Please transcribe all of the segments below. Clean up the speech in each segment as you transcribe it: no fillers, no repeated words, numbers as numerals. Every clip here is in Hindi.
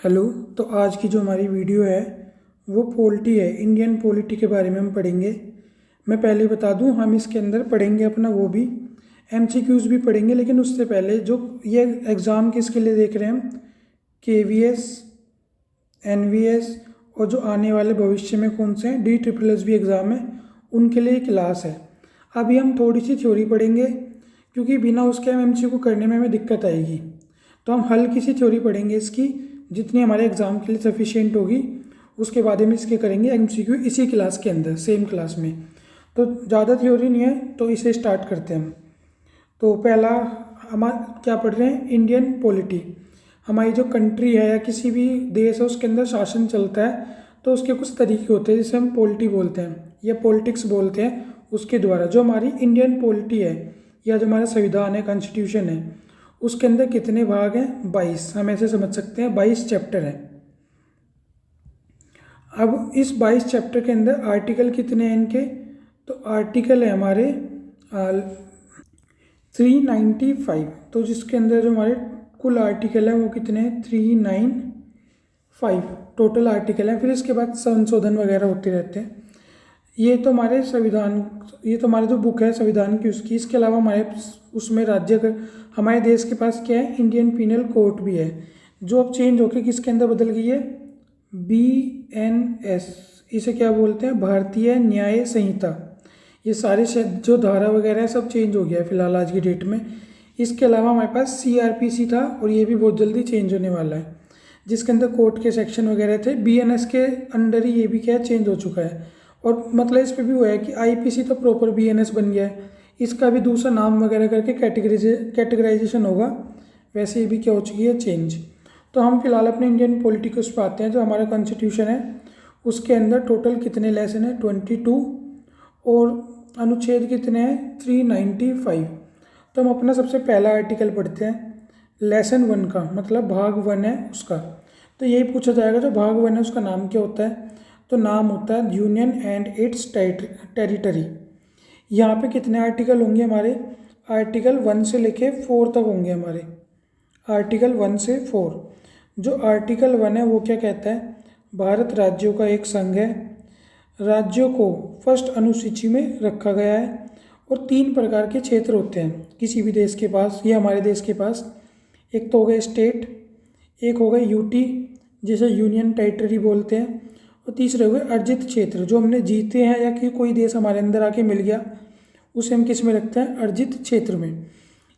हेलो। तो आज की जो हमारी वीडियो है वो पॉलिटी है, इंडियन पॉलिटी के बारे में हम पढ़ेंगे। मैं पहले बता दूं, हम इसके अंदर पढ़ेंगे अपना वो भी एमसीक्यूज़ भी पढ़ेंगे, लेकिन उससे पहले जो ये एग्ज़ाम किसके लिए देख रहे हैं हम, केवीएस, एनवीएस और जो आने वाले भविष्य में कौन से हैं, DSSS भी एग्ज़ाम है, उनके लिए क्लास है। अभी हम थोड़ी सी थ्योरी पढ़ेंगे क्योंकि बिना उसके हम एमसीक्यू करने में हमें दिक्कत आएगी। तो हम हल्की सी थ्योरी पढ़ेंगे इसकी, जितनी हमारे एग्ज़ाम के लिए सफिशिएंट होगी। उसके बाद हम इसके करेंगे एमसीक्यू इसी क्लास के अंदर, सेम क्लास में। तो ज़्यादा थ्योरी नहीं है, तो इसे स्टार्ट करते हैं हम। तो पहला हमारा क्या पढ़ रहे हैं, इंडियन पॉलिटी। हमारी जो कंट्री है या किसी भी देश है उसके अंदर शासन चलता है, तो उसके कुछ तरीके होते हैं जिसे हम पॉलिटी बोलते हैं या पॉलिटिक्स बोलते हैं। उसके द्वारा जो हमारी इंडियन पॉलिटी है या जो हमारा संविधान है, कॉन्स्टिट्यूशन है, उसके अंदर कितने भाग हैं, 22। हम ऐसे समझ सकते हैं 22 चैप्टर हैं। अब इस 22 चैप्टर के अंदर आर्टिकल कितने हैं इनके, तो आर्टिकल है हमारे 395। तो जिसके अंदर जो हमारे कुल आर्टिकल हैं वो कितने हैं, 395 टोटल आर्टिकल हैं। फिर इसके बाद संशोधन वगैरह होते रहते हैं। ये तो हमारे संविधान, ये तो हमारे जो बुक है संविधान की उसकी। इसके अलावा हमारे उसमें हमारे देश के पास क्या है, इंडियन पीनल कोड भी है, जो अब चेंज होकर किसके अंदर बदल गई है, BNS। इसे क्या बोलते हैं, भारतीय न्याय संहिता। ये सारे जो धारा वगैरह है सब चेंज हो गया है फिलहाल आज की डेट में। इसके अलावा हमारे पास CRPC था और ये भी बहुत जल्दी चेंज होने वाला है, जिसके अंदर कोर्ट के सेक्शन वगैरह थे। BNS के अंडर ही ये भी क्या चेंज हो चुका है। और मतलब इस पर भी हुआ है कि IPC तो प्रॉपर BNS बन गया है, इसका भी दूसरा नाम वगैरह करके कैटेगराइजेशन होगा। वैसे ये भी क्या हो चुकी है, चेंज। तो हम फिलहाल अपने इंडियन पॉलिटिक्स पर आते हैं। जो हमारा कॉन्स्टिट्यूशन है उसके अंदर टोटल कितने लेसन है, 22, और अनुच्छेद कितने हैं, 395। तो हम अपना सबसे पहला आर्टिकल पढ़ते हैं, लेसन 1 का, मतलब भाग 1 है उसका। तो यही पूछा जाएगा जो भाग 1 है उसका नाम क्या होता है, तो नाम होता है यूनियन एंड इट्स टेरिटरी। यहाँ पे कितने आर्टिकल होंगे हमारे, आर्टिकल 1 से लेके 4 तक होंगे हमारे, आर्टिकल 1 से 4। जो आर्टिकल 1 है वो क्या कहता है, भारत राज्यों का एक संघ है, राज्यों को फर्स्ट अनुसूची में रखा गया है, और 3 प्रकार के क्षेत्र होते हैं किसी भी देश के पास, ये हमारे देश के पास। एक तो हो गया स्टेट, एक हो गया यूटी जिसे यूनियन टेरिटरी बोलते हैं, और तीसरे हो गए अर्जित क्षेत्र, जो हमने जीते हैं या कि कोई देश हमारे अंदर आके मिल गया उसे हम किस में रखते हैं, अर्जित क्षेत्र में।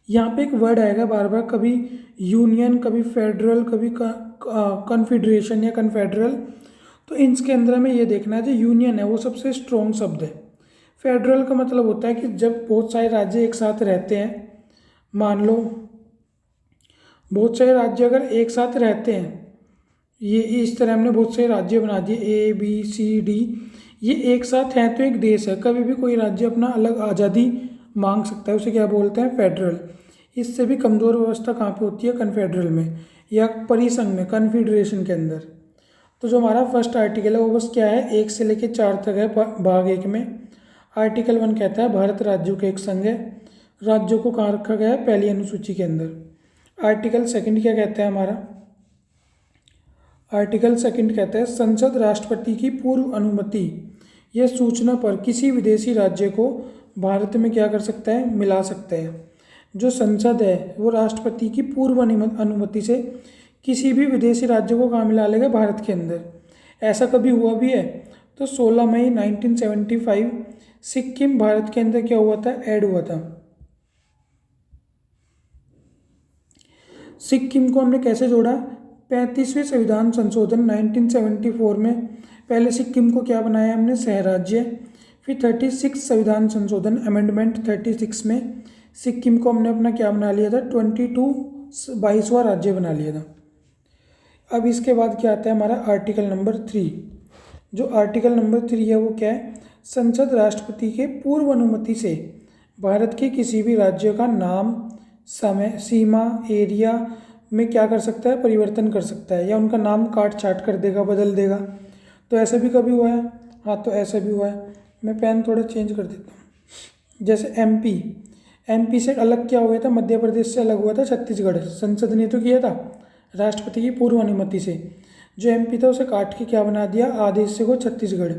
यहाँ पे एक वर्ड आएगा बार बार, कभी यूनियन, कभी फेडरल, कभी कॉन्फेडरेशन या कन्फेडरल। तो इसके अंदर हमें ये देखना है जो यूनियन है वो सबसे स्ट्रॉन्ग शब्द है। फेडरल का मतलब होता है कि जब बहुत सारे राज्य एक साथ रहते हैं, मान लो बहुत सारे राज्य अगर एक साथ रहते हैं, ये इस तरह हमने बहुत सारे राज्य बना दिए ABCD, ये एक साथ हैं तो एक देश है। कभी भी कोई राज्य अपना अलग आज़ादी मांग सकता है, उसे क्या बोलते हैं, फेडरल। इससे भी कमज़ोर व्यवस्था कहाँ पे होती है, कन्फेडरल में या परिसंघ में, कन्फेडरेशन के अंदर। तो जो हमारा फर्स्ट आर्टिकल है वो बस क्या है, 1 से लेकर 4 तक है भाग 1 में। आर्टिकल 1 कहता है भारत राज्यों का एक संघ है, राज्यों को कहाँ रखा गया है, पहली अनुसूची के अंदर। आर्टिकल 2 क्या कहता है हमारा, आर्टिकल 2 कहता है संसद राष्ट्रपति की पूर्व अनुमति या सूचना पर किसी विदेशी राज्य को भारत में क्या कर सकता है, मिला सकता है। जो संसद है वो राष्ट्रपति की पूर्व अनुमति से किसी भी विदेशी राज्य को कहाँ मिला लेगा, भारत के अंदर। ऐसा कभी हुआ भी है। तो 16 मई 1975 सिक्किम भारत के अंदर क्या हुआ था, ऐड हुआ था। सिक्किम को हमने कैसे जोड़ा, 35वें संविधान संशोधन 1974 में पहले सिक्किम को क्या बनाया हमने, सहराज्य। फिर 36 संविधान संशोधन अमेंडमेंट 36 में सिक्किम को हमने अपना क्या बना लिया था, 22वां राज्य बना लिया था। अब इसके बाद क्या आता है हमारा आर्टिकल नंबर 3। जो आर्टिकल नंबर 3 है वो क्या है, संसद राष्ट्रपति के पूर्व अनुमति से भारत के किसी भी राज्य का नाम, समय सीमा, एरिया में क्या कर सकता है, परिवर्तन कर सकता है, या उनका नाम काट छाट कर देगा, बदल देगा। तो ऐसा भी कभी हुआ है, हाँ तो ऐसा भी हुआ है। मैं पेन थोड़ा चेंज कर देता हूँ। जैसे MP से अलग क्या हुआ था, मध्य प्रदेश से अलग हुआ था छत्तीसगढ़, संसद ने तो किया था। राष्ट्रपति की पूर्व अनुमति से। जो एमपी था उसे काट के क्या बना दिया, आदेश से को छत्तीसगढ़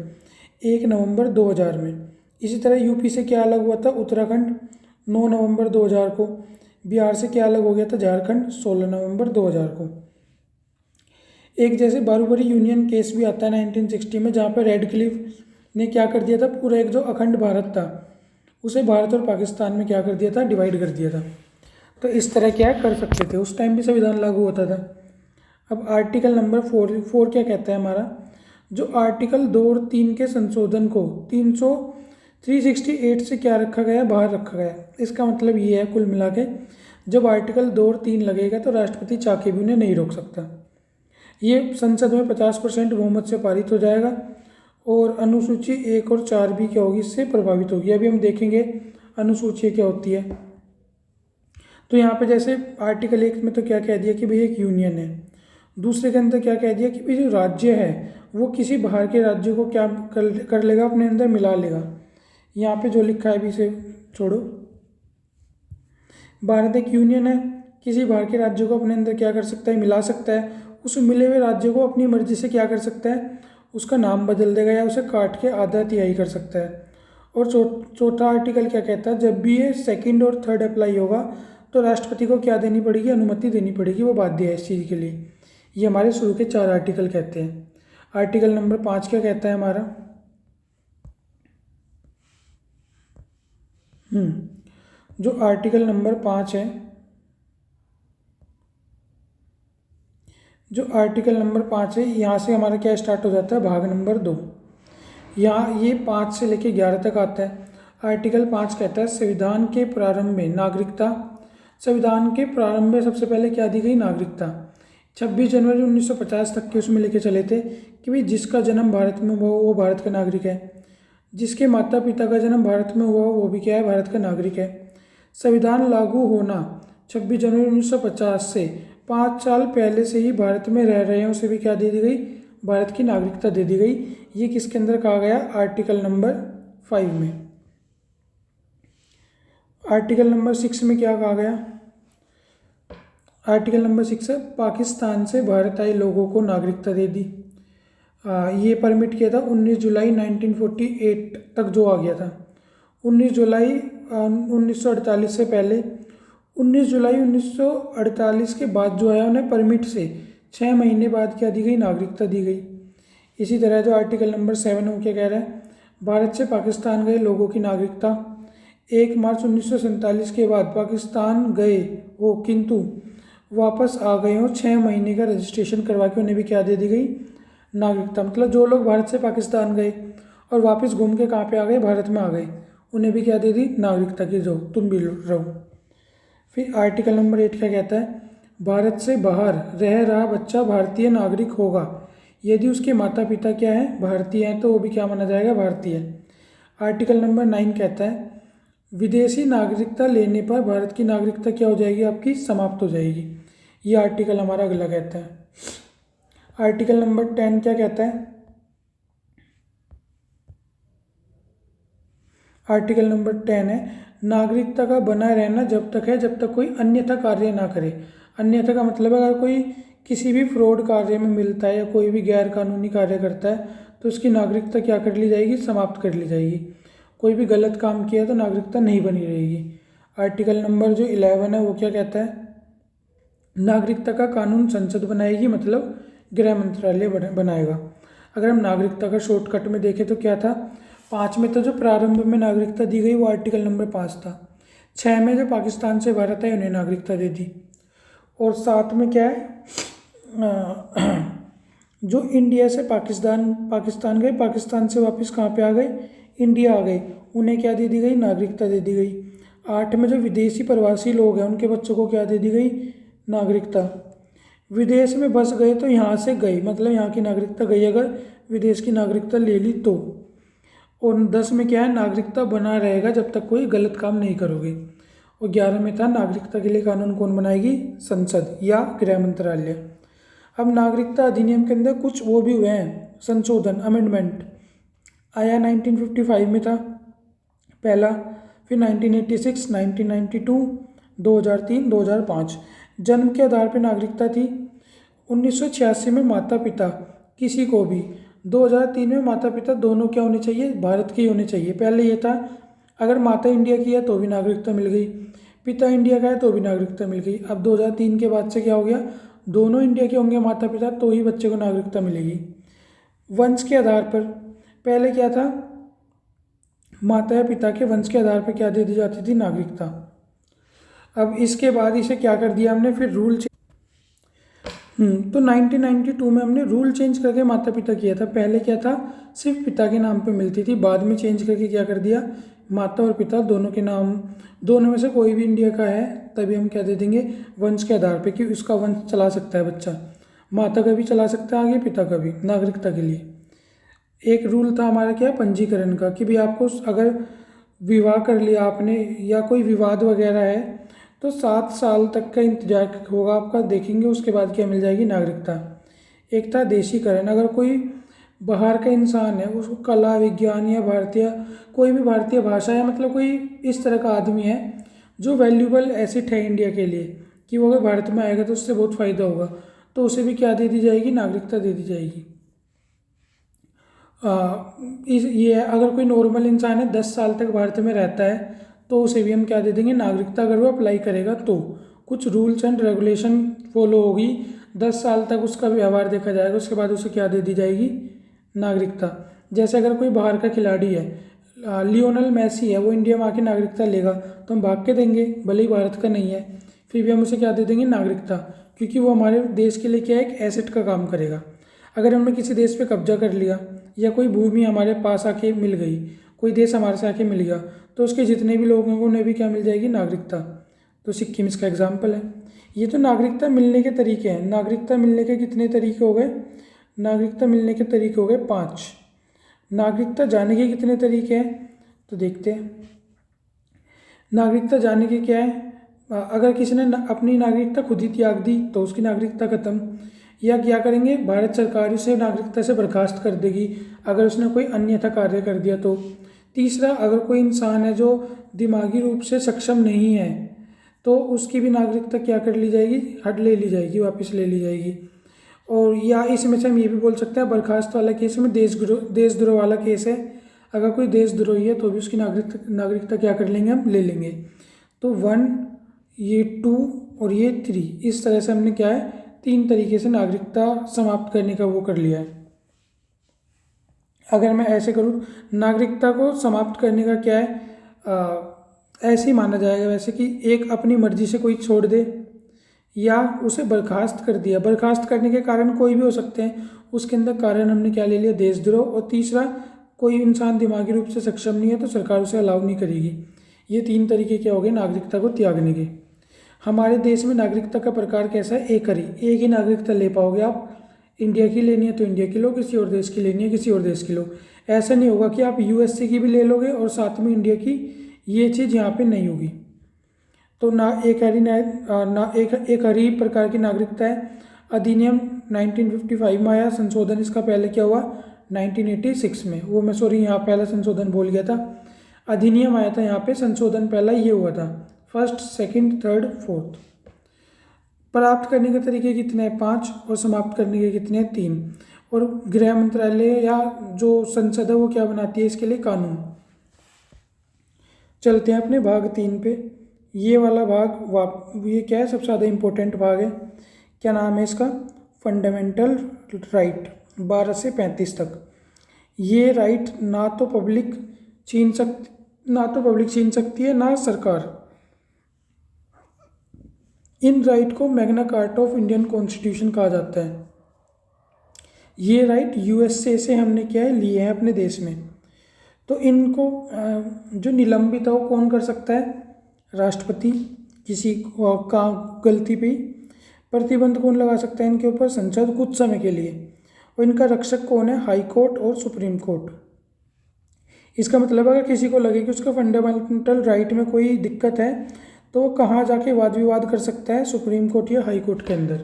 1 नवंबर 2000 में। इसी तरह यूपी से क्या अलग हुआ था, उत्तराखंड 9 नवंबर 2000 को। बिहार से क्या अलग हो गया था, झारखंड 16 नवंबर 2000 को। एक जैसे बारूबरी यूनियन केस भी आता है 1960 में, जहाँ पर रेड क्लिफ ने क्या कर दिया था, पूरा एक जो अखंड भारत था उसे भारत और पाकिस्तान में क्या कर दिया था, डिवाइड कर दिया था। तो इस तरह क्या कर सकते थे, उस टाइम भी संविधान लागू होता था। अब आर्टिकल नंबर 4 क्या कहता है हमारा, जो आर्टिकल 2 और 3 के संशोधन को 368 से क्या रखा गया, बाहर रखा गया। इसका मतलब ये है कुल मिला के, जब आर्टिकल 2 और 3 लगेगा तो राष्ट्रपति चाह के भी उन्हें नहीं रोक सकता। ये संसद में 50% बहुमत से पारित हो जाएगा और अनुसूची 1 और 4 भी क्या होगी, इससे प्रभावित होगी। अभी हम देखेंगे अनुसूची क्या होती है। तो यहाँ पे जैसे आर्टिकल 1 में तो क्या कह दिया कि भाई एक यूनियन है, दूसरे के अंदर क्या कह दिया कि भाई जो राज्य है वो किसी बाहर के राज्य को क्या कर लेगा, अपने अंदर मिला लेगा। यहाँ पे जो लिखा है भी इसे छोड़ो। भारत एक यूनियन है, किसी बाहर के राज्य को अपने अंदर क्या कर सकता है, मिला सकता है। उस मिले हुए राज्य को अपनी मर्जी से क्या कर सकता है, उसका नाम बदल देगा या उसे काट के आधा तिहाई कर सकता है। और चौथा आर्टिकल क्या कहता है, जब भी ये सेकंड और थर्ड अप्लाई होगा तो राष्ट्रपति को क्या देनी पड़ेगी, अनुमति देनी पड़ेगी, वो बाध्य है इस चीज़ के लिए। ये हमारे शुरू के 4 आर्टिकल कहते हैं। आर्टिकल नंबर 5 क्या कहता है हमारा, जो आर्टिकल नंबर 5 है, जो आर्टिकल नंबर 5 है, यहाँ से हमारा क्या स्टार्ट हो जाता है, भाग नंबर 2। यहाँ ये 5 से लेकर 11 तक आता है। आर्टिकल 5 कहता है संविधान के प्रारंभ में नागरिकता। संविधान के प्रारंभ में सबसे पहले क्या दी गई, नागरिकता। 26 जनवरी 1950 तक के उसमें लेके चले थे कि भाई जिसका जन्म भारत में हुआ वो भारत का नागरिक है, जिसके माता पिता का जन्म भारत में हुआ वो भी क्या है, भारत का नागरिक है। संविधान लागू होना 26 जनवरी 1950 से 5 साल पहले से ही भारत में रह रहे हैं उसे भी क्या दे दी गई, भारत की नागरिकता दे दी गई। ये किसके अंदर कहा गया, आर्टिकल नंबर 5 में। आर्टिकल नंबर 6 में क्या कहा गया, आर्टिकल नंबर 6 है पाकिस्तान से भारत आए लोगों को नागरिकता दे दी। ये परमिट किया था 19 जुलाई 1948 तक जो आ गया था। 19 जुलाई 1948 से पहले, 19 जुलाई 1948 के बाद जो है उन्हें परमिट से 6 महीने बाद क्या दी गई, नागरिकता दी गई। इसी तरह जो आर्टिकल नंबर 7 हो क्या कह रहा है, भारत से पाकिस्तान गए लोगों की नागरिकता 1 मार्च 1947 के बाद पाकिस्तान गए हो किंतु वापस आ गए हो 6 महीने का रजिस्ट्रेशन करवा के उन्हें भी क्या दे दी गई, नागरिकता। मतलब जो लोग भारत से पाकिस्तान गए और वापस घूम के कहाँ पे आ गए, भारत में आ गए, उन्हें भी क्या दे दी, नागरिकता की, जो तुम भी रहो। फिर आर्टिकल नंबर 8 क्या कहता है, भारत से बाहर रह रहा बच्चा भारतीय नागरिक होगा यदि उसके माता पिता क्या है, भारतीय हैं, तो वो भी क्या माना जाएगा, भारतीय। आर्टिकल नंबर 9 कहता है विदेशी नागरिकता लेने पर भारत की नागरिकता क्या हो जाएगी, आपकी समाप्त हो जाएगी। ये आर्टिकल हमारा अगला कहता है। आर्टिकल नंबर 10 क्या कहता है, आर्टिकल नंबर 10 है नागरिकता का बना रहना जब तक है जब तक कोई अन्यथा कार्य ना करे। अन्यथा का मतलब अगर कोई किसी भी फ्रॉड कार्य में मिलता है या कोई भी गैर कानूनी कार्य करता है तो उसकी नागरिकता क्या कर ली जाएगी, समाप्त कर ली जाएगी। कोई भी गलत काम किया तो नागरिकता नहीं बनी रहेगी। आर्टिकल नंबर जो 11 है वो क्या कहता है, नागरिकता का कानून संसद बनाएगी, मतलब गृह मंत्रालय बनाएगा। अगर हम नागरिकता का शॉर्टकट में देखें तो क्या था, 5 में तो जो प्रारंभ में नागरिकता दी गई वो आर्टिकल नंबर 5 था। 6 में जो पाकिस्तान से भारत है उन्हें नागरिकता दे दी। और 7 में क्या है, जो इंडिया से पाकिस्तान गए, पाकिस्तान से वापस कहाँ पे आ गए, इंडिया आ गए, उन्हें क्या दे दी गई, नागरिकता दे दी गई। 8 में जो विदेशी प्रवासी लोग हैं उनके बच्चों को क्या दे दी गई, नागरिकता। विदेश में बस गए तो यहाँ से गए, मतलब यहाँ की नागरिकता गई, अगर विदेश की नागरिकता ले ली तो। और 10 में क्या है, नागरिकता बना रहेगा जब तक कोई गलत काम नहीं करोगे। और 11 में था नागरिकता के लिए कानून कौन बनाएगी, संसद या गृह मंत्रालय। अब नागरिकता अधिनियम के अंदर कुछ वो भी हुए हैं संशोधन, अमेंडमेंट आया 1955 में था पहला, फिर 1986, 1992, 2003, 2005। जन्म के आधार पर नागरिकता थी, 1986 में माता पिता किसी को भी, 2003 में माता पिता दोनों क्या होने चाहिए, भारत के ही होने चाहिए। पहले ये था अगर माता इंडिया की है तो भी नागरिकता मिल गई, पिता इंडिया का है तो भी नागरिकता मिल गई। अब 2003 के बाद से क्या हो गया, दोनों इंडिया के होंगे माता पिता तो ही बच्चे को नागरिकता मिलेगी। वंश के आधार पर, पहले क्या था, माता या पिता के वंश के आधार पर क्या दे दी जाती थी, नागरिकता। अब इसके बाद इसे क्या कर दिया हमने, फिर रूल तो 1992 में हमने रूल चेंज करके माता पिता किया था। पहले क्या था, सिर्फ पिता के नाम पे मिलती थी, बाद में चेंज करके क्या कर दिया, माता और पिता दोनों के नाम, दोनों में से कोई भी इंडिया का है तभी हम क्या दे देंगे, वंश के आधार पे कि उसका वंश चला सकता है बच्चा, माता का भी चला सकता है आगे, पिता का भी, नागरिकता के लिए। एक रूल था हमारा क्या, पंजीकरण का, कि भाई आपको अगर विवाह कर लिया आपने या कोई विवाद वगैरह है तो 7 साल तक का इंतजार होगा आपका, देखेंगे उसके बाद क्या मिल जाएगी, नागरिकता। एक था देशीकरण, अगर कोई बाहर का इंसान है, उसको कला विज्ञान या भारतीय कोई भी भारतीय भाषा या मतलब कोई इस तरह का आदमी है जो वैल्यूबल एसेट है इंडिया के लिए, कि वो अगर भारत में आएगा तो उससे बहुत फ़ायदा होगा, तो उसे भी क्या दे दी जाएगी, नागरिकता दे दी जाएगी। ये अगर कोई नॉर्मल इंसान है 10 साल तक भारत में रहता है तो उसे भी हम क्या दे देंगे, नागरिकता। अगर वो अप्लाई करेगा तो कुछ रूल्स एंड रेगुलेशन फॉलो होगी, 10 साल तक उसका व्यवहार देखा जाएगा, उसके बाद उसे क्या दे दी जाएगी, नागरिकता। जैसे अगर कोई बाहर का खिलाड़ी है, लियोनल मैसी है, वो इंडिया में आके नागरिकता लेगा तो हम भाग के देंगे, भले ही भारत का नहीं है, फिर भी हम उसे क्या दे देंगे, नागरिकता, क्योंकि वो हमारे देश के लिए क्या है, एक एसेट का काम करेगा। अगर हमने किसी देश पे कब्जा कर लिया या कोई भूमि हमारे पास आके मिल गई, कोई देश हमारे से आके मिल गया, तो उसके जितने भी लोग हैं उन्हें भी क्या मिल जाएगी, नागरिकता। तो सिक्किम इसका एग्जाम्पल है। ये तो नागरिकता मिलने के तरीके हैं। नागरिकता मिलने के कितने तरीके हो गए, नागरिकता मिलने के तरीके हो गए 5। नागरिकता जाने के कितने तरीके हैं, तो देखते हैं। नागरिकता जाने के क्या है, अगर किसी ने अपनी नागरिकता खुद ही त्याग दी तो उसकी नागरिकता खत्म, या क्या करेंगे, भारत सरकार उसे नागरिकता से बर्खास्त कर देगी अगर उसने कोई अन्यथा कार्य कर दिया तो। तीसरा, अगर कोई इंसान है जो दिमागी रूप से सक्षम नहीं है तो उसकी भी नागरिकता क्या कर ली जाएगी, हट ले ली जाएगी, वापस ले ली जाएगी। और या इसमें से हम ये भी बोल सकते हैं, बर्खास्त वाला केस में देशद्रोह वाला केस है, अगर कोई देशद्रोही है तो भी उसकी नागरिकता क्या कर लेंगे, हम ले लेंगे। तो 1, ये 2 और ये 3, इस तरह से हमने क्या है, 3 तरीके से नागरिकता समाप्त करने का वो कर लिया है। अगर मैं ऐसे करूँ, नागरिकता को समाप्त करने का क्या है, ऐसे ही माना जाएगा वैसे कि एक अपनी मर्जी से कोई छोड़ दे या उसे बर्खास्त कर दिया। बर्खास्त करने के कारण कोई भी हो सकते हैं, उसके अंदर कारण हमने क्या ले लिया, देशद्रोह। और तीसरा, कोई इंसान दिमागी रूप से सक्षम नहीं है तो सरकार उसे अलाउ नहीं करेगी। ये 3 तरीके क्या हो गए नागरिकता को त्यागने के। हमारे देश में नागरिकता का प्रकार कैसा है, एक ही नागरिकता ले पाओगे आप। इंडिया की लेनी है तो इंडिया की लो, किसी और देश की लेनी है किसी और देश की लो। ऐसा नहीं होगा कि आप यूएसए की भी ले लोगे और साथ में इंडिया की, ये चीज़ यहाँ पे नहीं होगी। तो एक हरी प्रकार की नागरिकता है। अधिनियम 1955 में आया, संशोधन इसका पहले क्या हुआ, 1986 में। वो मैं सॉरी यहाँ पहला संशोधन बोल गया था, अधिनियम आया था यहाँ पे, संशोधन पहला ये हुआ था, 1st, 2nd, 3rd, 4th। प्राप्त करने के तरीके कितने हैं, 5, और समाप्त करने के कितने हैं, 3। और गृह मंत्रालय या जो संसद है वो क्या बनाती है इसके लिए, कानून। चलते हैं अपने भाग 3 पे। ये वाला भाग ये क्या है, सबसे ज़्यादा इम्पोर्टेंट भाग है। क्या नाम है इसका, फंडामेंटल राइट, 12 से 35 तक। ये राइट ना तो पब्लिक छीन सकती है ना सरकार। इन राइट को Magna carta of Indian constitution कहा जाता है। ये राइट यूएसए से हमने क्या है, लिए हैं अपने देश में। तो इनको जो निलंबित है वो कौन कर सकता है, राष्ट्रपति, किसी का गलती पे। प्रतिबंध कौन लगा सकता है इनके ऊपर, संसद, कुछ समय के लिए। और इनका रक्षक कौन है, हाई कोर्ट और सुप्रीम कोर्ट। इसका मतलब अगर किसी को लगे कि उसका फंडामेंटल राइट में कोई दिक्कत है तो वो कहाँ जाके वाद विवाद कर सकता है, सुप्रीम कोर्ट या हाई कोर्ट के अंदर।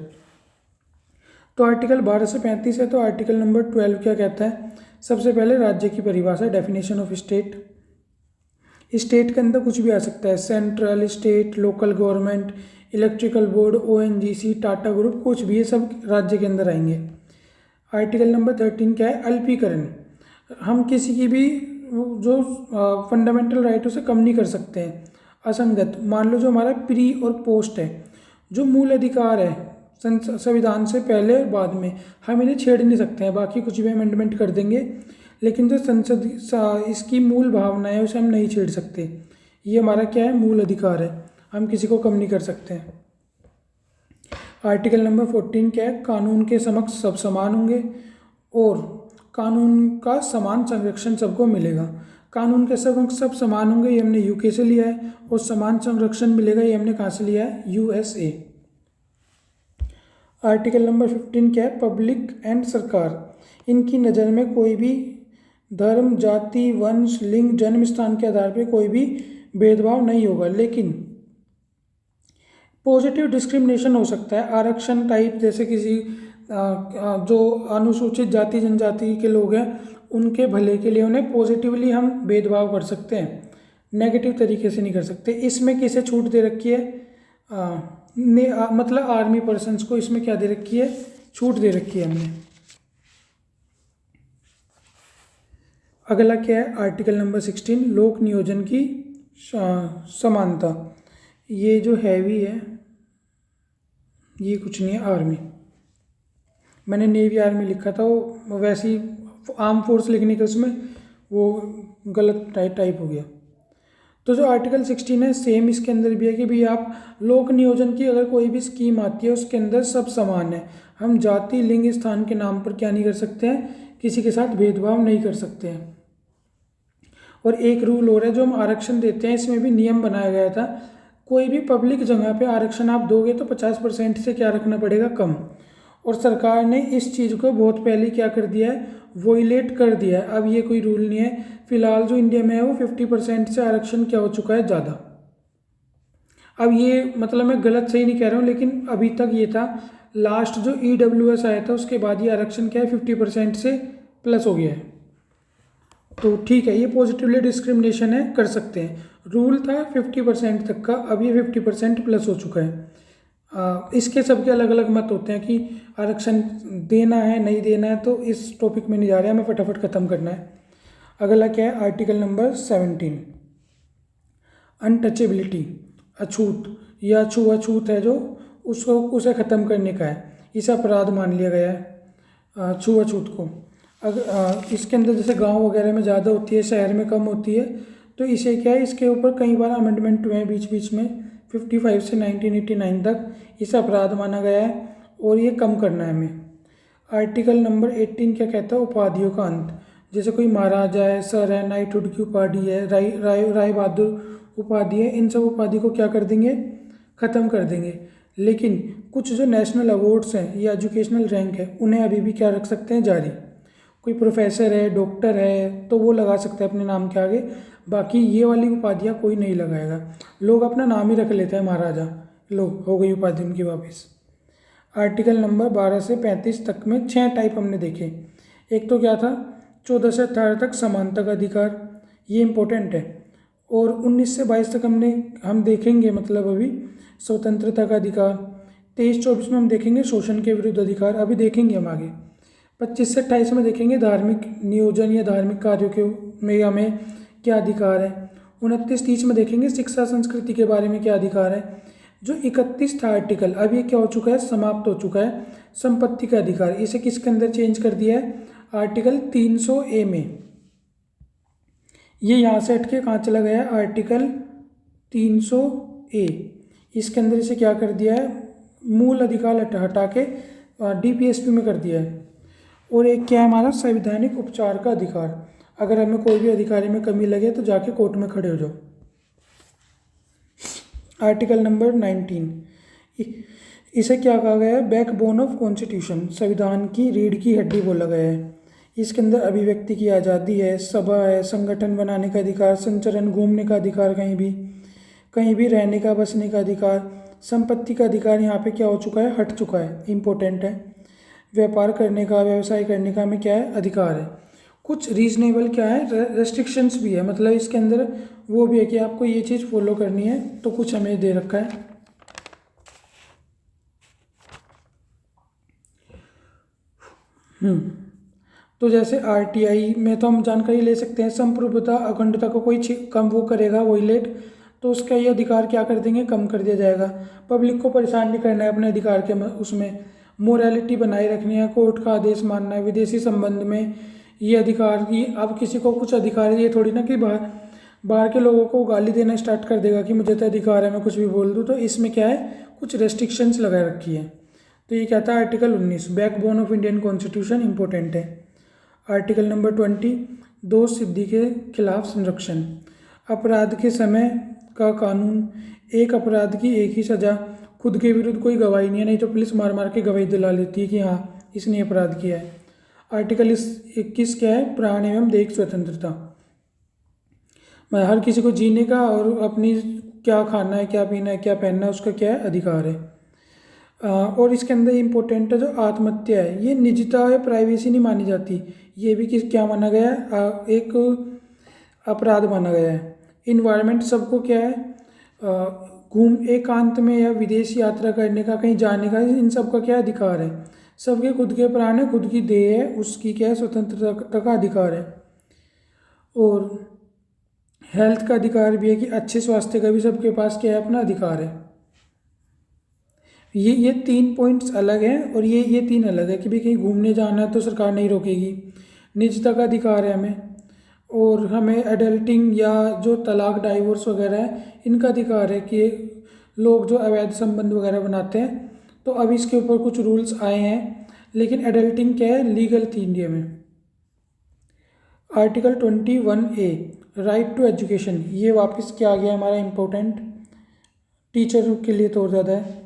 तो आर्टिकल 12 से 35 है। तो आर्टिकल नंबर 12 क्या कहता है, सबसे पहले राज्य की परिभाषा, डेफिनेशन ऑफ स्टेट। स्टेट के अंदर कुछ भी आ सकता है, central, state, local government, electrical board, ONGC, Tata group, कुछ भी, ये सब राज्य के अंदर आएंगे। आर्टिकल नंबर 13 क्या है? अल्पीकरण। हम किसी की भी जो फंडामेंटल राइट उसे कम नहीं कर सकते हैं। असंगत, मान लो जो हमारा प्री और पोस्ट है, जो मूल अधिकार है संविधान से पहले और बाद में, हम इन्हें छेड़ नहीं सकते हैं, बाकी कुछ भी अमेंडमेंट कर देंगे, लेकिन जो संसद इसकी मूल भावना है उसे हम नहीं छेड़ सकते। ये हमारा क्या है? मूल अधिकार है, हम किसी को कम नहीं कर सकते हैं। आर्टिकल नंबर 14 क्या है? कानून के समक्ष सब समान होंगे और कानून का समान संरक्षण सबको मिलेगा। कानून के समक्ष सब समान होंगे, ये हमने यूके से लिया है, और समान संरक्षण मिलेगा, ये हमने कहाँ से लिया है? यूएसए। आर्टिकल नंबर 15 क्या है? पब्लिक एंड सरकार। इनकी नज़र में कोई भी धर्म, जाति, वंश, लिंग, जन्म स्थान के आधार पर कोई भी भेदभाव नहीं होगा, लेकिन पॉजिटिव डिस्क्रिमिनेशन हो सकता है। आरक्षण टाइप, जैसे किसी जो अनुसूचित जाति जनजाति के लोग हैं उनके भले के लिए उन्हें पॉजिटिवली हम भेदभाव कर सकते हैं, नेगेटिव तरीके से नहीं कर सकते। इसमें किसे छूट दे रखी है? मतलब आर्मी पर्सन्स को इसमें क्या दे रखी है? छूट दे रखी है हमने। अगला क्या है? आर्टिकल नंबर 16 लोक नियोजन की समानता। ये जो हैवी है ये कुछ नहीं है, आर्मी। मैंने नेवी आर्मी लिखा था, वो वैसे ही आर्म फोर्स लिखने के उसमें वो गलत टाइप हो गया। तो जो आर्टिकल 16 है सेम इसके अंदर भी है कि भाई आप लोक नियोजन की अगर कोई भी स्कीम आती है उसके अंदर सब समान है। हम जाति, लिंग, स्थान के नाम पर क्या नहीं कर सकते हैं? किसी के साथ भेदभाव नहीं कर सकते हैं। और एक रूल और है, जो हम आरक्षण देते हैं इसमें भी नियम बनाया गया था, कोई भी पब्लिक जगह पे आरक्षण आप दोगे तो 50% से क्या रखना पड़ेगा? कम। और सरकार ने इस चीज़ को बहुत पहले क्या कर दिया है? वोइलेट कर दिया है। अब ये कोई रूल नहीं है। फिलहाल जो इंडिया में है वो 50% से आरक्षण क्या हो चुका है? ज़्यादा। अब ये मतलब मैं गलत सही नहीं कह रहा हूँ, लेकिन अभी तक ये था। लास्ट जो EWS आया था उसके बाद ये आरक्षण क्या है? 50% से प्लस हो गया है। तो ठीक है, ये पॉजिटिवली डिस्क्रिमिनेशन है, कर सकते हैं। रूल था 50% तक का, अब ये 50% प्लस हो चुका है। इसके सबके अलग अलग मत होते हैं कि आरक्षण देना है नहीं देना है, तो इस टॉपिक में नहीं जा रहे हैं, हमें फटाफट ख़त्म करना है। अगला क्या है? Article number 17 untouchability. अछूत या छुआछूत है जो उसे ख़त्म करने का है, इसे अपराध मान लिया गया है छुआछूत को। अगर इसके अंदर जैसे गांव वगैरह में ज़्यादा होती है, शहर में कम होती है, तो इसे क्या है? इसके ऊपर कई बार अमेंडमेंट हुए हैं बीच बीच में, 55 से 1989 तक इसे अपराध माना गया है और ये कम करना है हमें। आर्टिकल नंबर 18 क्या कहता है? उपाधियों का अंत। जैसे कोई महाराजा है, सर है, नाइटहुड की उपाधि है, राय बहादुर उपाधि है, इन सब उपाधि को क्या कर देंगे? ख़त्म कर देंगे। लेकिन कुछ जो नेशनल अवार्ड्स हैं या एजुकेशनल रैंक है उन्हें अभी भी क्या रख सकते हैं? जारी। कोई प्रोफेसर है, डॉक्टर है, तो वो लगा सकता है अपने नाम के आगे, बाकी ये वाली उपाधियाँ कोई नहीं लगाएगा। लोग अपना नाम ही रख लेते हैं महाराजा, लोग हो गई उपाधि उनकी वापस। आर्टिकल नंबर 12 से 35 तक में 6 टाइप हमने देखे। एक तो क्या था? 14 से 18 तक समानता का अधिकार, ये इम्पोर्टेंट है। और 19 से 22 तक हम देखेंगे, मतलब अभी स्वतंत्रता का अधिकार। 23-24 में हम देखेंगे शोषण के विरुद्ध अधिकार, अभी देखेंगे हम आगे। 25 से 28 में देखेंगे धार्मिक नियोजन या धार्मिक कार्यों के में हमें क्या अधिकार है। 29-30 में देखेंगे शिक्षा संस्कृति के बारे में क्या अधिकार है। जो 31 था आर्टिकल, अब ये क्या हो चुका है? समाप्त हो चुका है। संपत्ति का अधिकार, इसे किसके अंदर चेंज कर दिया है? आर्टिकल 300A में। ये यहाँ से हट के कहाँ चला गया है? Article 300A। इसके अंदर इसे क्या कर दिया है? मूल अधिकार हटा के DPSP में कर दिया है। और एक क्या है हमारा? संवैधानिक उपचार का अधिकार। अगर हमें कोई भी अधिकारी में कमी लगे तो जाके कोर्ट में खड़े हो जाओ। आर्टिकल नंबर 19, इसे क्या कहा गया है? बैकबोन ऑफ कॉन्स्टिट्यूशन, संविधान की रीढ़ की हड्डी बोला गया है। इसके अंदर अभिव्यक्ति की आज़ादी है, सभा है, संगठन बनाने का अधिकार, संचरण, घूमने का अधिकार, कहीं भी रहने का, बसने का अधिकार। संपत्ति का अधिकार यहाँ पे क्या हो चुका है? हट चुका है, इम्पोर्टेंट है। व्यापार करने का, व्यवसाय करने का हमें क्या है? अधिकार है। कुछ रीजनेबल क्या है? रेस्ट्रिक्शंस भी है, मतलब इसके अंदर वो भी है कि आपको ये चीज़ फॉलो करनी है, तो कुछ हमें दे रखा है। हम्म तो जैसे आरटीआई में तो हम जानकारी ले सकते हैं, संप्रभुता अखंडता को कोई कम वो करेगा वोलेट, तो उसका ये अधिकार क्या कर देंगे, कम कर दिया जाएगा। पब्लिक को परेशान नहीं करना है अपने अधिकार के उसमें मोरालिटी बनाए रखनी है, कोर्ट का आदेश मानना है, विदेशी संबंध में ये अधिकार की। अब किसी को कुछ अधिकार है, ये थोड़ी ना कि बाहर बाहर के लोगों को गाली देना स्टार्ट कर देगा कि मुझे तो अधिकार है मैं कुछ भी बोल दूँ। तो इसमें क्या है, कुछ रेस्ट्रिक्शंस लगा रखी है। तो ये कहता है article 19 backbone of Indian constitution important है। आर्टिकल नंबर 20 दोष सिद्धि के खिलाफ संरक्षण। अपराध के समय का कानून, एक अपराध की एक ही सज़ा, खुद के विरुद्ध कोई गवाही नहीं है, नहीं तो पुलिस मार मार के गवाही दिला लेती है कि हाँ इसने अपराध किया है। आर्टिकल 21 क्या है, प्राण एवं देह स्वतंत्रता। मैं हर किसी को जीने का और अपनी क्या खाना है, क्या पीना है, क्या पहनना है, उसका क्या है, अधिकार है। और इसके अंदर इम्पोर्टेंट है जो आत्महत्या है, ये निजता या प्राइवेसी नहीं मानी जाती, ये भी किस क्या माना गया है, एक अपराध माना गया है। इन्वायरमेंट सबको क्या है, एकांत में या विदेश यात्रा करने का, कहीं जाने का, इन सब का क्या अधिकार है। सबके खुद के प्राण है, खुद की देह है, उसकी क्या है, स्वतंत्रता का अधिकार है। और हेल्थ का अधिकार भी है कि अच्छे स्वास्थ्य का भी सबके पास क्या है, अपना अधिकार है। ये 3 पॉइंट्स अलग हैं और ये 3 अलग है कि भाई कहीं घूमने जाना है तो सरकार नहीं रोकेगी, निजता का अधिकार है हमें, और हमें एडल्टिंग या जो तलाक डाइवोर्स वगैरह है इनका अधिकार है कि लोग जो अवैध संबंध वगैरह बनाते हैं। तो अब इसके ऊपर कुछ रूल्स आए हैं, लेकिन एडल्टिंग क्या है, लीगल थी इंडिया में। Article 21A right to education, ये वापस क्या आ गया हमारा इम्पोर्टेंट, टीचर के लिए तो और ज़्यादा है।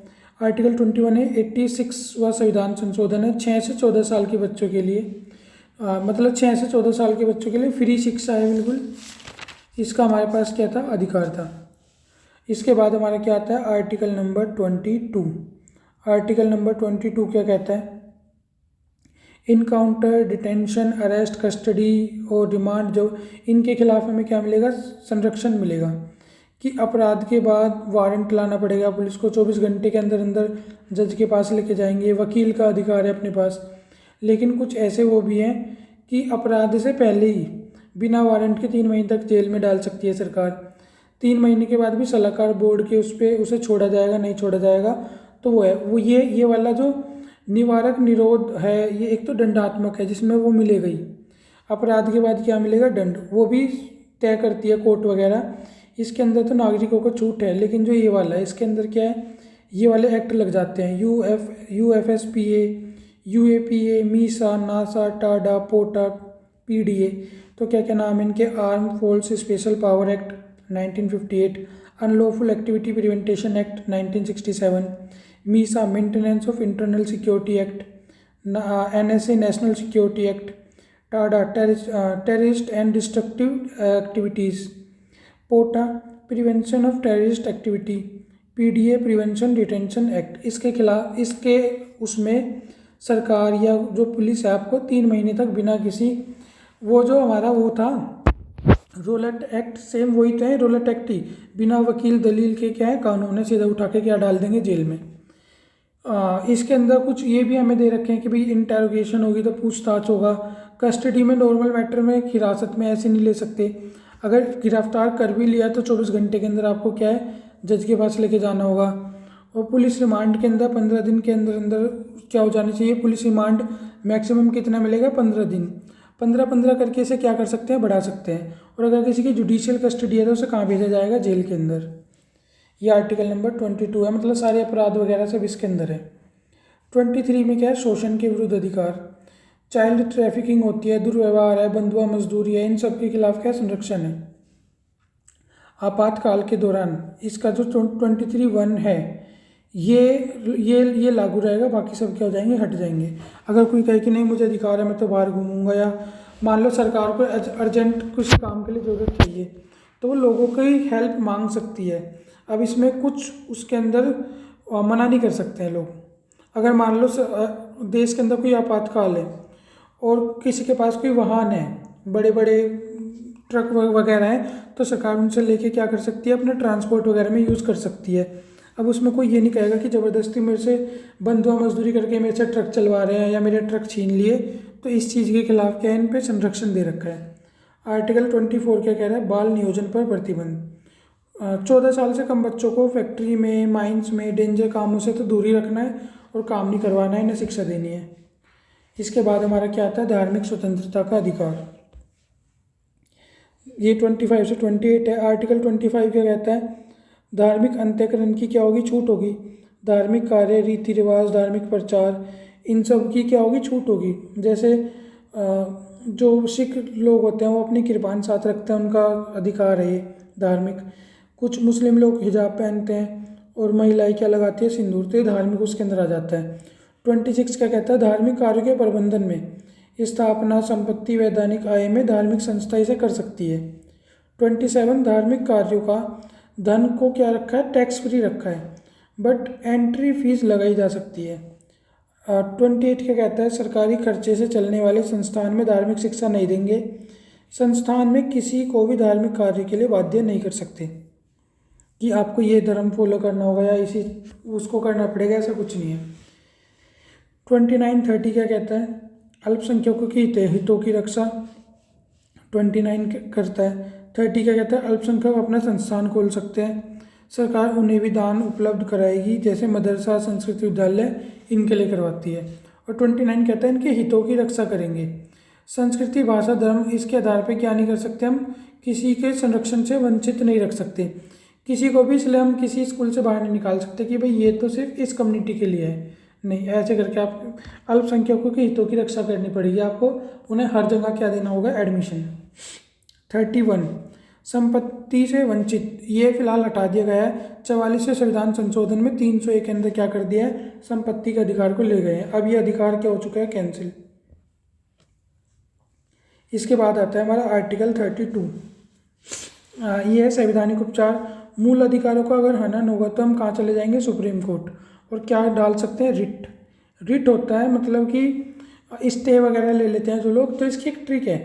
आर्टिकल 21A 86वां संविधान संशोधन है, 6 से 14 साल के बच्चों के लिए, मतलब 6 से 14 साल के बच्चों के लिए फ्री शिक्षा है बिल्कुल, इसका हमारे पास क्या था, अधिकार था। इसके बाद हमारा क्या आता है, आर्टिकल नंबर 22। आर्टिकल नंबर 22 क्या कहता है, इनकाउंटर, डिटेंशन, अरेस्ट, कस्टडी और रिमांड, जो इनके खिलाफ हमें क्या मिलेगा, संरक्षण मिलेगा कि अपराध के बाद वारंट लाना पड़ेगा पुलिस को, 24 घंटे के अंदर अंदर जज के पास लेके जाएंगे, वकील का अधिकार है अपने पास। लेकिन कुछ ऐसे वो भी हैं कि अपराध से पहले ही बिना वारंट के 3 महीने तक जेल में डाल सकती है सरकार। 3 महीने के बाद भी सलाहकार बोर्ड के उस पर उसे छोड़ा जाएगा, नहीं छोड़ा जाएगा। तो वो है वो ये वाला जो निवारक निरोध है, ये एक तो दंडात्मक है जिसमें वो मिलेगा ही, अपराध के बाद क्या मिलेगा, दंड, वो भी तय करती है कोर्ट वगैरह। इसके अंदर तो नागरिकों को छूट है, लेकिन जो ये वाला है इसके अंदर क्या है, ये वाले एक्ट लग जाते हैं, UFSPA, UAPA, MISA, NASA, TADA, POTA, PDA। तो क्या क्या नाम है इनके, arm force special power act 1958, unlawful activity prevention act 1967, MISA maintenance of internal security act, NSA national security act, TADA terrorist and destructive activities, POTA prevention of terrorist activity, PDA prevention detention act. इसके खिलाफ इसके उसमें सरकार या जो पुलिस है आपको 3 महीने तक बिना किसी, वो जो हमारा वो था रोलेट एक्ट, सेम वही तो है रोलेट एक्ट ही, बिना वकील दलील के क्या है कानून है, सीधा उठा के क्या डाल देंगे जेल में। इसके अंदर कुछ ये भी हमें दे रखे हैं कि भाई इंटेरोगेशन होगी तो पूछताछ होगा, कस्टडी में नॉर्मल मैटर में हिरासत में ऐसे नहीं ले सकते, अगर गिरफ्तार कर भी लिया तो 24 घंटे के अंदर आपको क्या है जज के पास लेके जाना होगा। और पुलिस रिमांड के अंदर 15 दिन के अंदर अंदर क्या हो जानी चाहिए, पुलिस रिमांड मैक्सिमम कितना मिलेगा, 15 दिन। 15 करके इसे क्या कर सकते हैं, बढ़ा सकते हैं। और अगर किसी की जुडिशियल कस्टडी है तो उसे कहाँ भेजा जाएगा, जेल के अंदर। ये आर्टिकल नंबर 22 है, मतलब सारे अपराध वगैरह सब इसके अंदर है। 23 में क्या है, शोषण के विरुद्ध अधिकार, चाइल्ड ट्रैफिकिंग होती है, दुर्व्यवहार है, बंधुआ मजदूरी है, इन सब के खिलाफ क्या संरक्षण है। आपातकाल के दौरान इसका जो 23(1) है ये लागू रहेगा, बाकी सब क्या हो जाएंगे, हट जाएंगे। अगर कोई कहे कि नहीं मुझे अधिकार है मैं तो बाहर घूमूंगा, या मान लो सरकार को अर्जेंट कुछ काम के लिए ज़रूरत चाहिए तो वो लोगों की हेल्प मांग सकती है। अब इसमें कुछ उसके अंदर मना नहीं कर सकते हैं लोग। अगर मान लो देश के अंदर कोई आपातकाल है और किसी के पास कोई वाहन है, बड़े बड़े ट्रक वगैरह हैं, तो सरकार उनसे लेके क्या कर सकती है, अपने ट्रांसपोर्ट वगैरह में यूज़ कर सकती है। अब उसमें कोई ये नहीं कहेगा कि ज़बरदस्ती मेरे से बंधुआ मजदूरी करके मेरे से ट्रक चलवा रहे हैं या मेरे ट्रक छीन लिए, तो इस चीज़ के खिलाफ क्या है, इन पे संरक्षण दे रखा है। आर्टिकल 24 क्या कह रहा है, बाल नियोजन पर प्रतिबंध। 14 साल से कम बच्चों को फैक्ट्री में, माइंस में, डेंजर कामों से तो दूर ही रखना है और काम नहीं करवाना है, इन्हें शिक्षा देनी है। इसके बाद हमारा क्या आता है, धार्मिक स्वतंत्रता का अधिकार। ये 25 से 28 है। आर्टिकल 25 क्या कहता है, धार्मिक अंतःकरण की क्या होगी, छूट होगी। धार्मिक कार्य, रीति रिवाज, धार्मिक प्रचार, इन सब की क्या होगी, छूट होगी। जैसे जो सिख लोग होते हैं वो अपनी कृपान साथ रखते हैं, उनका अधिकार है ये धार्मिक। कुछ मुस्लिम लोग हिजाब पहनते हैं और महिलाएं क्या लगाती है, सिंदूर, तो ये धार्मिक उसके अंदर आ जाता है। 26 क्या कहता है, धार्मिक कार्यों के प्रबंधन में, स्थापना, संपत्ति, वैधानिक आय में धार्मिक संस्था इसे कर सकती है। 27 धार्मिक कार्यों का धन को क्या रखा है, टैक्स फ्री रखा है, बट एंट्री फीस लगाई जा सकती है। 28 क्या कहता है, सरकारी खर्चे से चलने वाले संस्थान में धार्मिक शिक्षा नहीं देंगे। संस्थान में किसी को भी धार्मिक कार्य के लिए बाध्य नहीं कर सकते कि आपको ये धर्म फॉलो करना होगा या इसी उसको करना पड़ेगा, ऐसा कुछ नहीं है। 29-30 क्या कहता है, अल्पसंख्यकों की हितों की रक्षा 29 करता है। 30 क्या कहता है, अल्पसंख्यक अपना संस्थान खोल सकते हैं, सरकार उन्हें भी दान उपलब्ध कराएगी, जैसे मदरसा, संस्कृत विद्यालय इनके लिए करवाती है। और 29 कहता है, इनके हितों की रक्षा करेंगे। संस्कृति, भाषा, धर्म, इसके आधार पर क्या नहीं कर सकते, हम किसी के संरक्षण से वंचित नहीं रख सकते। किसी को भी इसलिए हम किसी स्कूल से बाहर नहीं निकाल सकते कि भाई ये तो सिर्फ इस कम्युनिटी के लिए है, नहीं। ऐसे करके आप अल्पसंख्यकों के हितों की रक्षा करनी पड़ेगी आपको, उन्हें हर जगह क्या देना होगा, एडमिशन। 31 संपत्ति से वंचित, ये फिलहाल हटा दिया गया है। 44वें संविधान संशोधन में 301 के अंदर क्या कर दिया है, संपत्ति के अधिकार को ले गए हैं। अब ये अधिकार क्या हो चुका है, कैंसिल। इसके बाद आता है हमारा आर्टिकल 32। ये है संवैधानिक उपचार। मूल अधिकारों का अगर हनन होगा तो हम कहाँ चले जाएंगे, सुप्रीम कोर्ट, और क्या डाल सकते हैं, रिट। रिट होता है मतलब कि स्टे वगैरह ले लेते हैं जो लोग, तो इसकी एक ट्रिक है,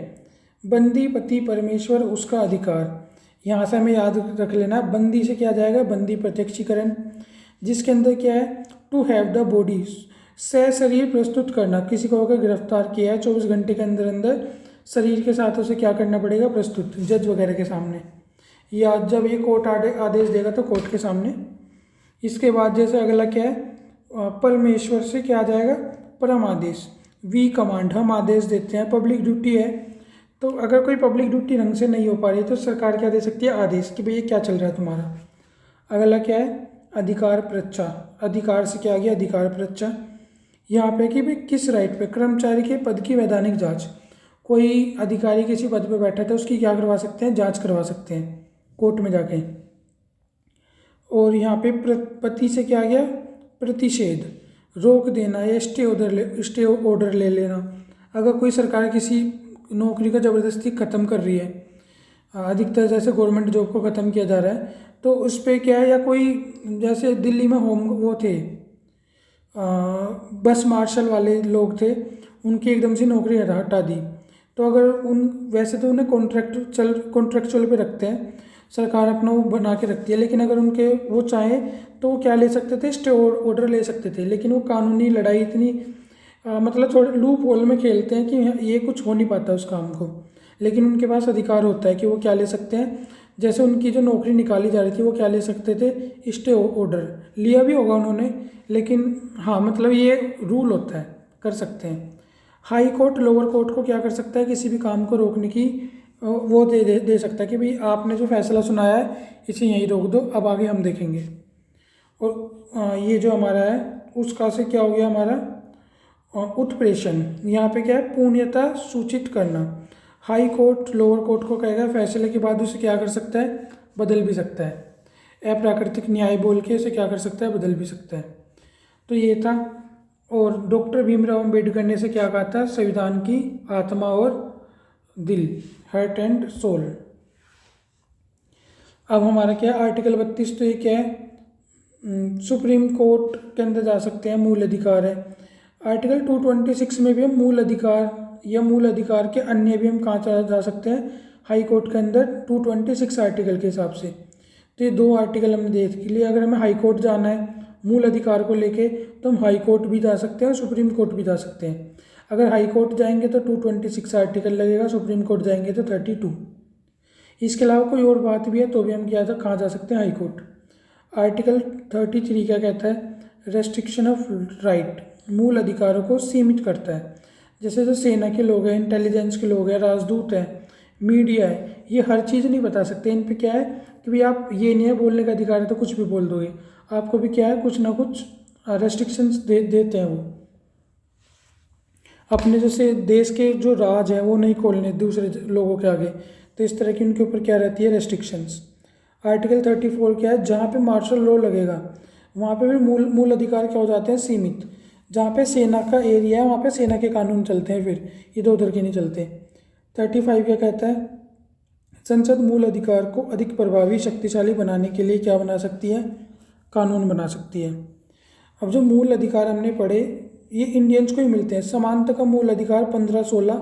बंदी, पति, परमेश्वर, उसका अधिकार। यहाँ से हमें याद रख लेना, बंदी से क्या जाएगा, बंदी प्रत्यक्षीकरण, जिसके अंदर क्या है, टू हैव द बॉडी, शरीर प्रस्तुत करना। किसी को अगर गिरफ्तार किया है 24 घंटे के अंदर अंदर शरीर के साथ उसे क्या करना पड़ेगा, प्रस्तुत, जज वगैरह के सामने, या जब ये कोर्ट आदेश देगा तो कोर्ट के सामने। इसके बाद जैसे अगला क्या है, परमेश्वर से क्या आ जाएगा, परम आदेश, वी कमांड, हम आदेश देते हैं। पब्लिक ड्यूटी है, तो अगर कोई पब्लिक ड्यूटी ढंग से नहीं हो पा रही तो सरकार क्या दे सकती है, आदेश, कि भाई ये क्या चल रहा है तुम्हारा। अगला क्या है, अधिकार परीक्षा, अधिकार से क्या आ गया, अधिकार परीक्षा। यहाँ पे कि भाई किस राइट पे, कर्मचारी के पद की वैधानिक जांच, कोई अधिकारी किसी पद पे बैठा था उसकी क्या करवा सकते हैं, जांच करवा सकते हैं कोर्ट में जाके। और यहाँ पे पति से क्या आ गया, प्रतिषेध, रोक देना या स्टे ऑर्डर ले लेना। अगर कोई सरकार किसी नौकरी का ज़बरदस्ती ख़त्म कर रही है, अधिकतर जैसे गवर्नमेंट जॉब को ख़त्म किया जा रहा है, तो उस पर क्या है, या कोई जैसे दिल्ली में वो थे बस मार्शल वाले लोग थे, उनकी एकदम से नौकरी हटा दी, तो अगर वैसे तो उन्हें कॉन्ट्रैक्चुअल पे रखते हैं, सरकार अपना वो बना के रखती है, लेकिन अगर उनके वो चाहें तो वो क्या ले सकते थे, स्टे ऑर्डर ले सकते थे। लेकिन वो कानूनी लड़ाई इतनी मतलब थोड़े लूप होल में खेलते हैं कि ये कुछ हो नहीं पाता उस काम को, लेकिन उनके पास अधिकार होता है कि वो क्या ले सकते हैं। जैसे उनकी जो नौकरी निकाली जा रही थी वो क्या ले सकते थे, स्टे ऑर्डर, लिया भी होगा उन्होंने, लेकिन हाँ मतलब ये रूल होता है, कर सकते हैं। हाई कोर्ट लोअर कोर्ट को क्या कर सकता है, किसी भी काम को रोकने की वो दे सकता है कि भाई आपने जो फैसला सुनाया है इसे यहीं रोक दो, अब आगे हम देखेंगे। और ये जो हमारा है उसका से क्या हो गया हमारा, उत्प्रेषण। यहाँ पे क्या है, पूर्णतया सूचित करना। हाई कोर्ट लोअर कोर्ट को कहेगा फैसले के बाद उसे क्या कर सकता है, बदल भी सकता है। अप्राकृतिक न्याय बोल के इसे क्या कर सकता है, बदल भी सकता है। तो ये था। और डॉक्टर भीमराव अम्बेडकर ने इसे क्या कहा था, संविधान की आत्मा और दिल, हार्ट एंड सोल। अब हमारा क्या है, आर्टिकल 32, तो ये क्या है, सुप्रीम कोर्ट के अंदर जा सकते हैं, मूल अधिकार है। आर्टिकल 226 में भी हम मूल अधिकार या मूल अधिकार के अन्य भी हम कहाँ जा सकते हैं, हाई कोर्ट के अंदर 226 आर्टिकल के हिसाब से। तो ये 2 आर्टिकल हमने देख लिए। अगर हमें हाई कोर्ट जाना है मूल अधिकार को लेके तो हम हाई कोर्ट भी जा सकते हैं और सुप्रीम कोर्ट भी जा सकते हैं। अगर हाई कोर्ट जाएंगे तो 226 आर्टिकल लगेगा, सुप्रीम कोर्ट जाएंगे तो 32। इसके अलावा कोई और बात भी है तो भी हम क्या कहाँ जा सकते हैं, हाई कोर्ट। आर्टिकल 33 क्या कहता है, रेस्ट्रिक्शन ऑफ राइट, मूल अधिकारों को सीमित करता है। जैसे जो सेना के लोग हैं, इंटेलिजेंस के लोग हैं, राजदूत हैं, मीडिया है, ये हर चीज़ नहीं बता सकते। इन पे क्या है कि भाई आप ये नहीं है बोलने का अधिकार है तो कुछ भी बोल दोगे, आपको भी क्या है कुछ ना कुछ रेस्ट्रिक्शंस देते हैं वो। अपने जैसे देश के जो राज है वो नहीं खोलने दूसरे लोगों के आगे, तो इस तरह की उनके ऊपर क्या रहती है, रेस्ट्रिक्शंस। आर्टिकल 34 क्या है, जहाँ पे मार्शल लॉ लगेगा वहाँ पे भी मूल अधिकार क्या हो जाते हैं, सीमित। जहाँ पे सेना का एरिया है वहाँ पे सेना के कानून चलते हैं, फिर इधर उधर के नहीं चलते। 35 क्या कहता है, संसद मूल अधिकार को अधिक प्रभावी शक्तिशाली बनाने के लिए क्या बना सकती है, कानून बना सकती है। अब जो मूल अधिकार हमने पढ़े ये इंडियंस को ही मिलते हैं। समानता का मूल अधिकार 15-16,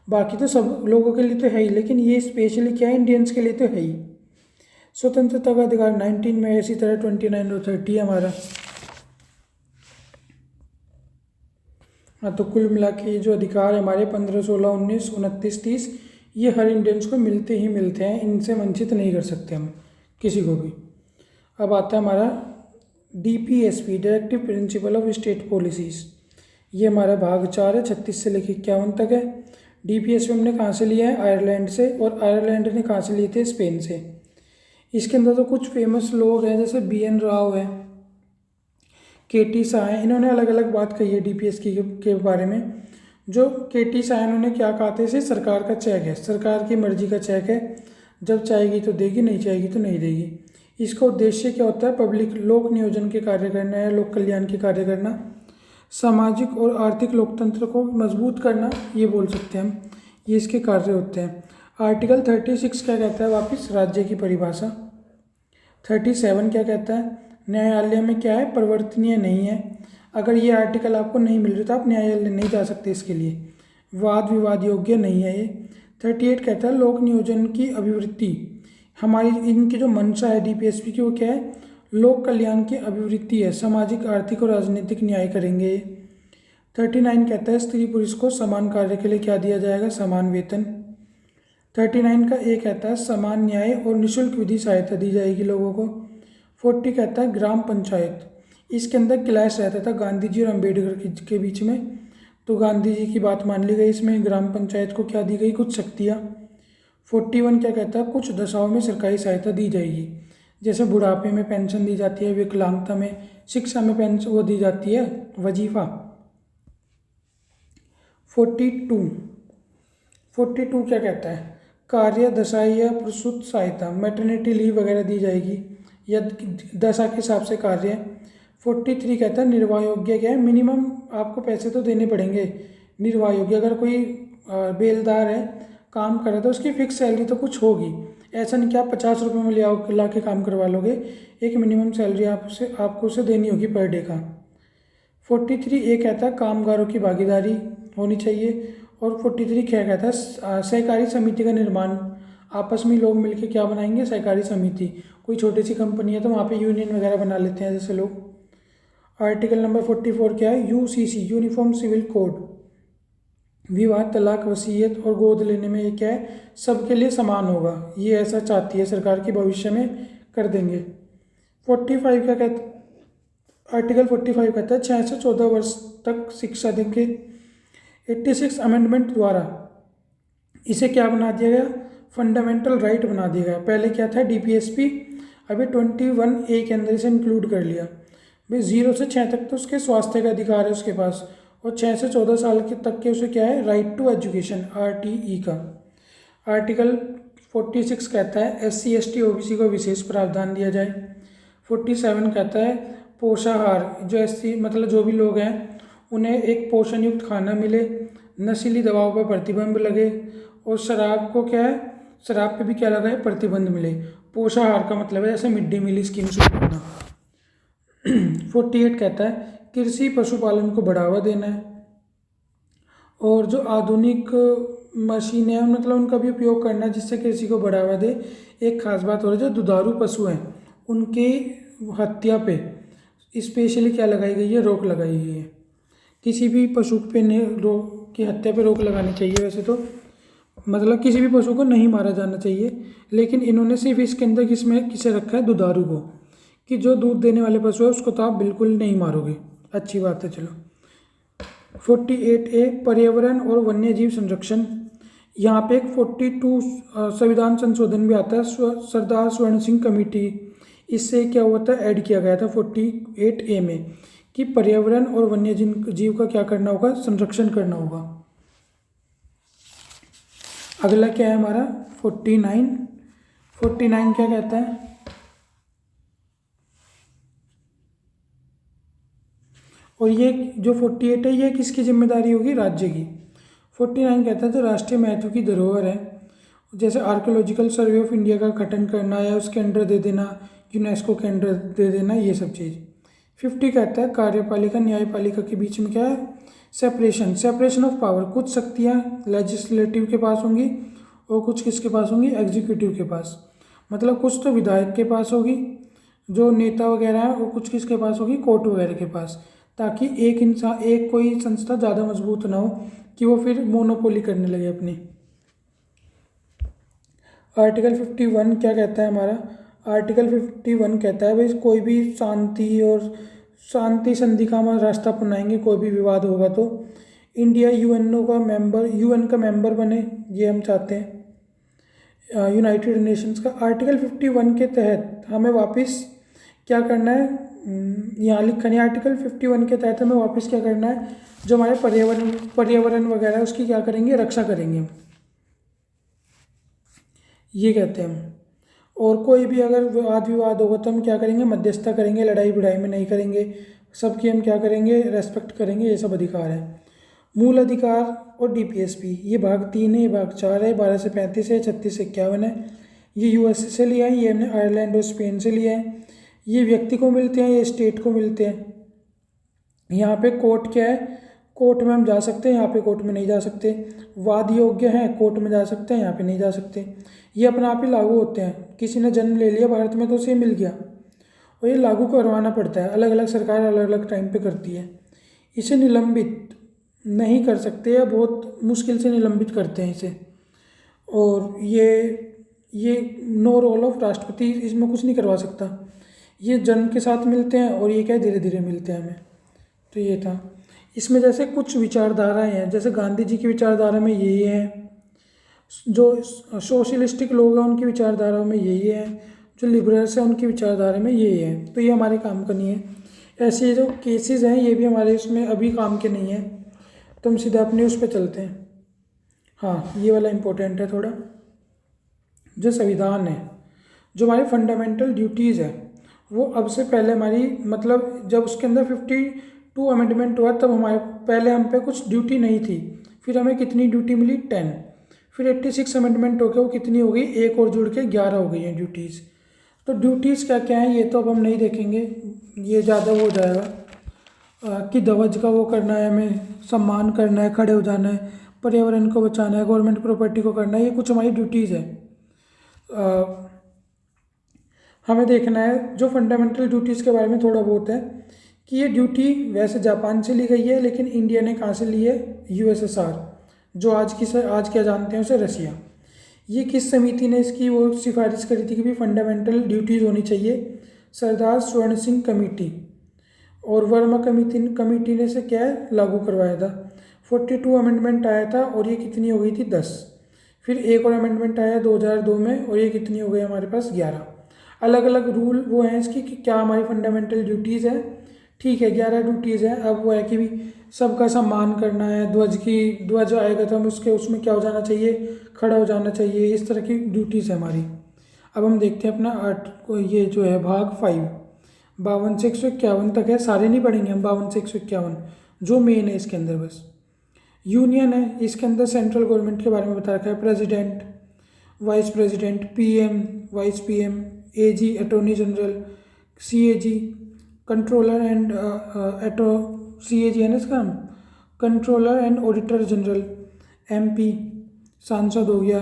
बाकी तो सब लोगों के लिए तो है ही, लेकिन ये स्पेशली क्या है, इंडियंस के लिए तो है ही। स्वतंत्रता का अधिकार 19 में, इसी तरह 29 और 30 है हमारा। हाँ, तो कुल मिला के जो अधिकार है हमारे 15, 16, 19, 29, 30 ये हर इंडियंस को मिलते ही मिलते हैं, इनसे वंचित नहीं कर सकते हम किसी को भी। अब आता है हमारा DPSP, directive principle of state policies. ये हमारा भाग 4 है, 36 से लेकर 51 तक है। DPSP हमने कहाँ से लिया है, आयरलैंड से, और आयरलैंड ने कहाँ से लिए थे, स्पेन से। इसके अंदर तो कुछ फेमस लोग हैं जैसे BN राव है, KT शाह हैं, इन्होंने अलग अलग बात कही है DPSP के बारे में। जो KT शाह इन्होंने क्या कहा था, इसे सरकार का चेक है, सरकार की मर्जी का चेक है, जब चाहेगी तो देगी, नहीं चाहेगी तो नहीं देगी। इसका उद्देश्य क्या होता है, पब्लिक लोक नियोजन के कार्य करना है, लोक कल्याण के कार्य करना, सामाजिक और आर्थिक लोकतंत्र को मजबूत करना, ये बोल सकते हैं हम, ये इसके कार्य होते हैं। आर्टिकल 36 क्या कहता है, वापस राज्य की परिभाषा। 37 क्या कहता है, न्यायालय में क्या है, परिवर्तनीय नहीं है। अगर ये आर्टिकल आपको नहीं मिल रही तो आप न्यायालय नहीं जा सकते, इसके लिए वाद विवाद योग्य नहीं है ये। 38 कहता है लोक नियोजन की अभिवृत्ति, हमारी इनकी जो मंशा है DPSP की वो क्या है, लोक कल्याण की अभिवृत्ति है, सामाजिक आर्थिक और राजनीतिक न्याय करेंगे। 39 कहता है स्त्री पुरुष को समान कार्य के लिए क्या दिया जाएगा, समान वेतन। 39 का ए कहता है समान न्याय और निःशुल्क विधि सहायता दी जाएगी लोगों को। 40 कहता है ग्राम पंचायत, इसके अंदर क्लैश रहता था गांधी जी और अम्बेडकर के बीच में, तो गांधी जी की बात मान ली गई, इसमें ग्राम पंचायत को क्या दी गई, कुछ शक्तियाँ। 41 क्या कहता है कुछ दशाओं में सरकारी सहायता दी जाएगी, जैसे बुढ़ापे में पेंशन दी जाती है, विकलांगता में, शिक्षा में पेंशन वो दी जाती है, वजीफा। 42 क्या कहता है, कार्य दशा या प्रसूत सहायता, मैटरनिटी लीव वगैरह दी जाएगी, या दशा के हिसाब से कार्य। 43 कहता है निर्वाह योग्य, क्या है, मिनिमम आपको पैसे तो देने पड़ेंगे निर्वाह योग्य। अगर कोई बेलदार है काम कर रहा है तो उसकी फिक्स सैलरी तो कुछ होगी, ऐसा नहीं कि आप 50 रुपये में ला के काम करवा लोगे, एक मिनिमम सैलरी आपको उसे देनी होगी पर डे का। 43 ये कहता है कामगारों की भागीदारी होनी चाहिए। और 43 क्या कहता है सहकारी समिति का निर्माण, आपस में लोग मिलकर क्या बनाएंगे, सहकारी समिति। कोई छोटी सी कंपनी है तो वहाँ पे यूनियन वगैरह बना लेते हैं जैसे लोग। आर्टिकल नंबर 44 क्या है, UCC, यूनिफॉर्म सिविल कोड, विवाह, तलाक, वसीयत और गोद लेने में ये क्या है, सबके लिए समान होगा, ये ऐसा चाहती है सरकार की, भविष्य में कर देंगे। 45 क्या कहता, आर्टिकल 45 कहता है 6 से 14 वर्ष तक शिक्षा देंगे। 86 अमेंडमेंट द्वारा इसे क्या बना दिया गया, फंडामेंटल राइट बना दिया गया। पहले क्या था DPSP, अभी 21A के अंदर इसे इंक्लूड कर लिया। भाई 0 से 6 तक तो उसके स्वास्थ्य का अधिकार है उसके पास, और 6 से 14 साल के तक के उसे क्या है, राइट टू एजुकेशन, RTE का। आर्टिकल 46 कहता है SC ST OBC को विशेष प्रावधान दिया जाए। 47 कहता है पोषाहार, जो SC मतलब जो भी लोग हैं उन्हें एक पोषण युक्त खाना मिले, नशीली दवाओं पर प्रतिबंध लगे, और शराब को क्या है, शराब पे भी क्या लगा है, प्रतिबंध मिले। पोषाहार का मतलब है जैसे मिड डे मील स्कीम शुरू करना। 48 कहता है कृषि पशुपालन को बढ़ावा देना है, और जो आधुनिक मशीनें हैं मतलब उनका भी उपयोग करना जिससे कृषि को बढ़ावा दे। एक खास बात हो रही है, जो दुधारू पशु हैं उनकी हत्या पे स्पेशली क्या लगाई गई है, रोक लगाई गई है। किसी भी पशु पे रोक की हत्या पे रोक लगानी चाहिए। वैसे तो मतलब किसी भी पशु को नहीं मारा जाना चाहिए, लेकिन इन्होंने सिर्फ इसके अंदर किसे रखा है, दुधारू को, कि जो दूध देने वाले पशु है उसको तो आप बिल्कुल नहीं मारोगे। अच्छी बात है। चलो 48A पर्यावरण और वन्य जीव संरक्षण। यहाँ पे एक 42 संविधान संशोधन भी आता है, सरदार स्वर्ण सिंह कमेटी। इससे क्या हुआ था, ऐड किया गया था 48A में कि पर्यावरण और वन्य जीव का क्या करना होगा, संरक्षण करना होगा। अगला क्या है हमारा 49 क्या कहता है, और ये जो 48 है ये किसकी जिम्मेदारी होगी, राज्य की। 49 कहता है जो राष्ट्रीय महत्व की धरोहर है, जैसे आर्कोलॉजिकल सर्वे ऑफ इंडिया का गठन करना या उसके अंडर दे देना, यूनेस्को के अंडर दे देना, ये सब चीज़। 50 कहता है कार्यपालिका न्यायपालिका के बीच में क्या है, सेपरेशन ऑफ पावर। कुछ शक्तियाँ लेजिस्लेटिव के पास होंगी और कुछ किसके पास होंगी, एग्जीक्यूटिव के पास। मतलब कुछ तो विधायक के पास होगी जो नेता वगैरह है, और कुछ किसके पास होगी, कोर्ट वगैरह के पास, ताकि एक कोई संस्था ज़्यादा मजबूत ना हो कि वो फिर मोनोपोली करने लगे अपनी। आर्टिकल 51 क्या कहता है हमारा, आर्टिकल 51 कहता है भाई कोई भी शांति संधि का हम रास्ता अपनाएंगे, कोई भी विवाद होगा तो इंडिया यूएन का मेंबर बने, ये हम चाहते हैं, यूनाइटेड नेशंस का। आर्टिकल 51 के तहत हमें वापस क्या करना है, यहाँ लिखा नहीं, आर्टिकल 51 के तहत हमें वापस क्या करना है, जो हमारे पर्यावरण वगैरह है उसकी क्या करेंगे, रक्षा करेंगे, ये कहते हैं हम। और कोई भी अगर वाद विवाद होगा तो हम क्या करेंगे, मध्यस्थता करेंगे, लड़ाई भिड़ाई में नहीं करेंगे, सबकी हम क्या करेंगे, रेस्पेक्ट करेंगे, ये सब अधिकार है। मूल अधिकार और डीपीएसपी, ये भाग 3 है, ये भाग 4 है, 12 से 35 है, 36 से 51 है। ये यूएसए से लिया है, ये हमने आयरलैंड और स्पेन से लिया है। ये व्यक्ति को मिलते हैं, ये स्टेट को मिलते हैं। यहाँ पे कोर्ट क्या है, कोर्ट में हम जा सकते हैं, यहाँ पे कोर्ट में नहीं जा सकते। वाद योग्य है, कोर्ट में जा सकते हैं, यहाँ पे नहीं जा सकते। ये अपने आप ही लागू होते हैं। किसी ने जन्म ले लिया भारत में तो उसे मिल गया, और ये लागू करवाना पड़ता है। अलग अलग सरकार अलग अलग टाइम पे करती है। इसे निलंबित नहीं कर सकते या बहुत मुश्किल से निलंबित करते हैं इसे। और ये नो रोल ऑफ राष्ट्रपति, इसमें कुछ नहीं करवा सकता। ये जन्म के साथ मिलते हैं और ये क्या धीरे धीरे मिलते हैं हमें। तो ये था। इसमें जैसे कुछ विचारधाराएं हैं, जैसे गांधी जी की विचारधारा में यही है, जो सोशलिस्टिक लोग हैं उनकी विचारधारा में यही है, जो लिबरल्स हैं उनकी विचारधारा में यही है। तो ये हमारे काम का नहीं है। ऐसे जो केसेस हैं ये भी हमारे इसमें अभी काम के नहीं है, तो हम सीधा अपने उस पर चलते हैं। हाँ, ये वाला इम्पोर्टेंट है थोड़ा। जो संविधान है, जो हमारे फंडामेंटल ड्यूटीज़ है, वो अब से पहले हमारी मतलब जब उसके अंदर 52 अमेंडमेंट हुआ तब हमारे पहले हम पे कुछ ड्यूटी नहीं थी। फिर हमें कितनी ड्यूटी मिली, 10। फिर 86 अमेंडमेंट होकर वो कितनी हो गई, एक और जुड़ के 11 हो गई हैं ड्यूटीज़। तो ड्यूटीज़ क्या क्या हैं ये तो अब हम नहीं देखेंगे, ये ज़्यादा हो जाएगा। कि ध्वज का वो करना है, हमें सम्मान करना है, खड़े हो जाना है, पर्यावरण को बचाना है, गवर्नमेंट प्रॉपर्टी को करना है, ये कुछ हमारी ड्यूटीज़ है। हमें देखना है जो फंडामेंटल ड्यूटीज़ के बारे में थोड़ा बहुत है, कि ये ड्यूटी वैसे जापान से ली गई है, लेकिन इंडिया ने कहाँ से ली है, यूएसएसआर, जो आज क्या जानते हैं उसे रसिया। ये किस समिति ने इसकी वो सिफारिश करी थी कि भी फंडामेंटल ड्यूटीज़ होनी चाहिए, सरदार स्वर्ण सिंह कमेटी। और वर्मा कमेटी ने से क्या है, लागू करवाया था। 42 अमेंडमेंट आया था और ये कितनी हो गई थी, 10। फिर एक और अमेंडमेंट आया 2002 में और ये कितनी हो गई हमारे पास, 11। अलग अलग रूल वो हैं इसकी कि क्या हमारी फंडामेंटल ड्यूटीज़ है, ठीक है 11 ड्यूटीज़ है। अब वो है कि भी सबका सम्मान करना है, ध्वज आएगा तो हम उसमें क्या हो जाना चाहिए, खड़ा हो जाना चाहिए, इस तरह की ड्यूटीज़ है हमारी। अब हम देखते हैं अपना ये जो है भाग 5, 52 से 151 तक है। सारे नहीं पढ़ेंगे हम, 52 से 151 जो मेन है इसके अंदर बस। यूनियन है, इसके अंदर सेंट्रल गवर्नमेंट के बारे में बता रखा है, president, vice president, PM, vice PM, AG attorney general, CAG controller and CAG है ना इसका नाम, controller and auditor general, MP, सांसद हो गया,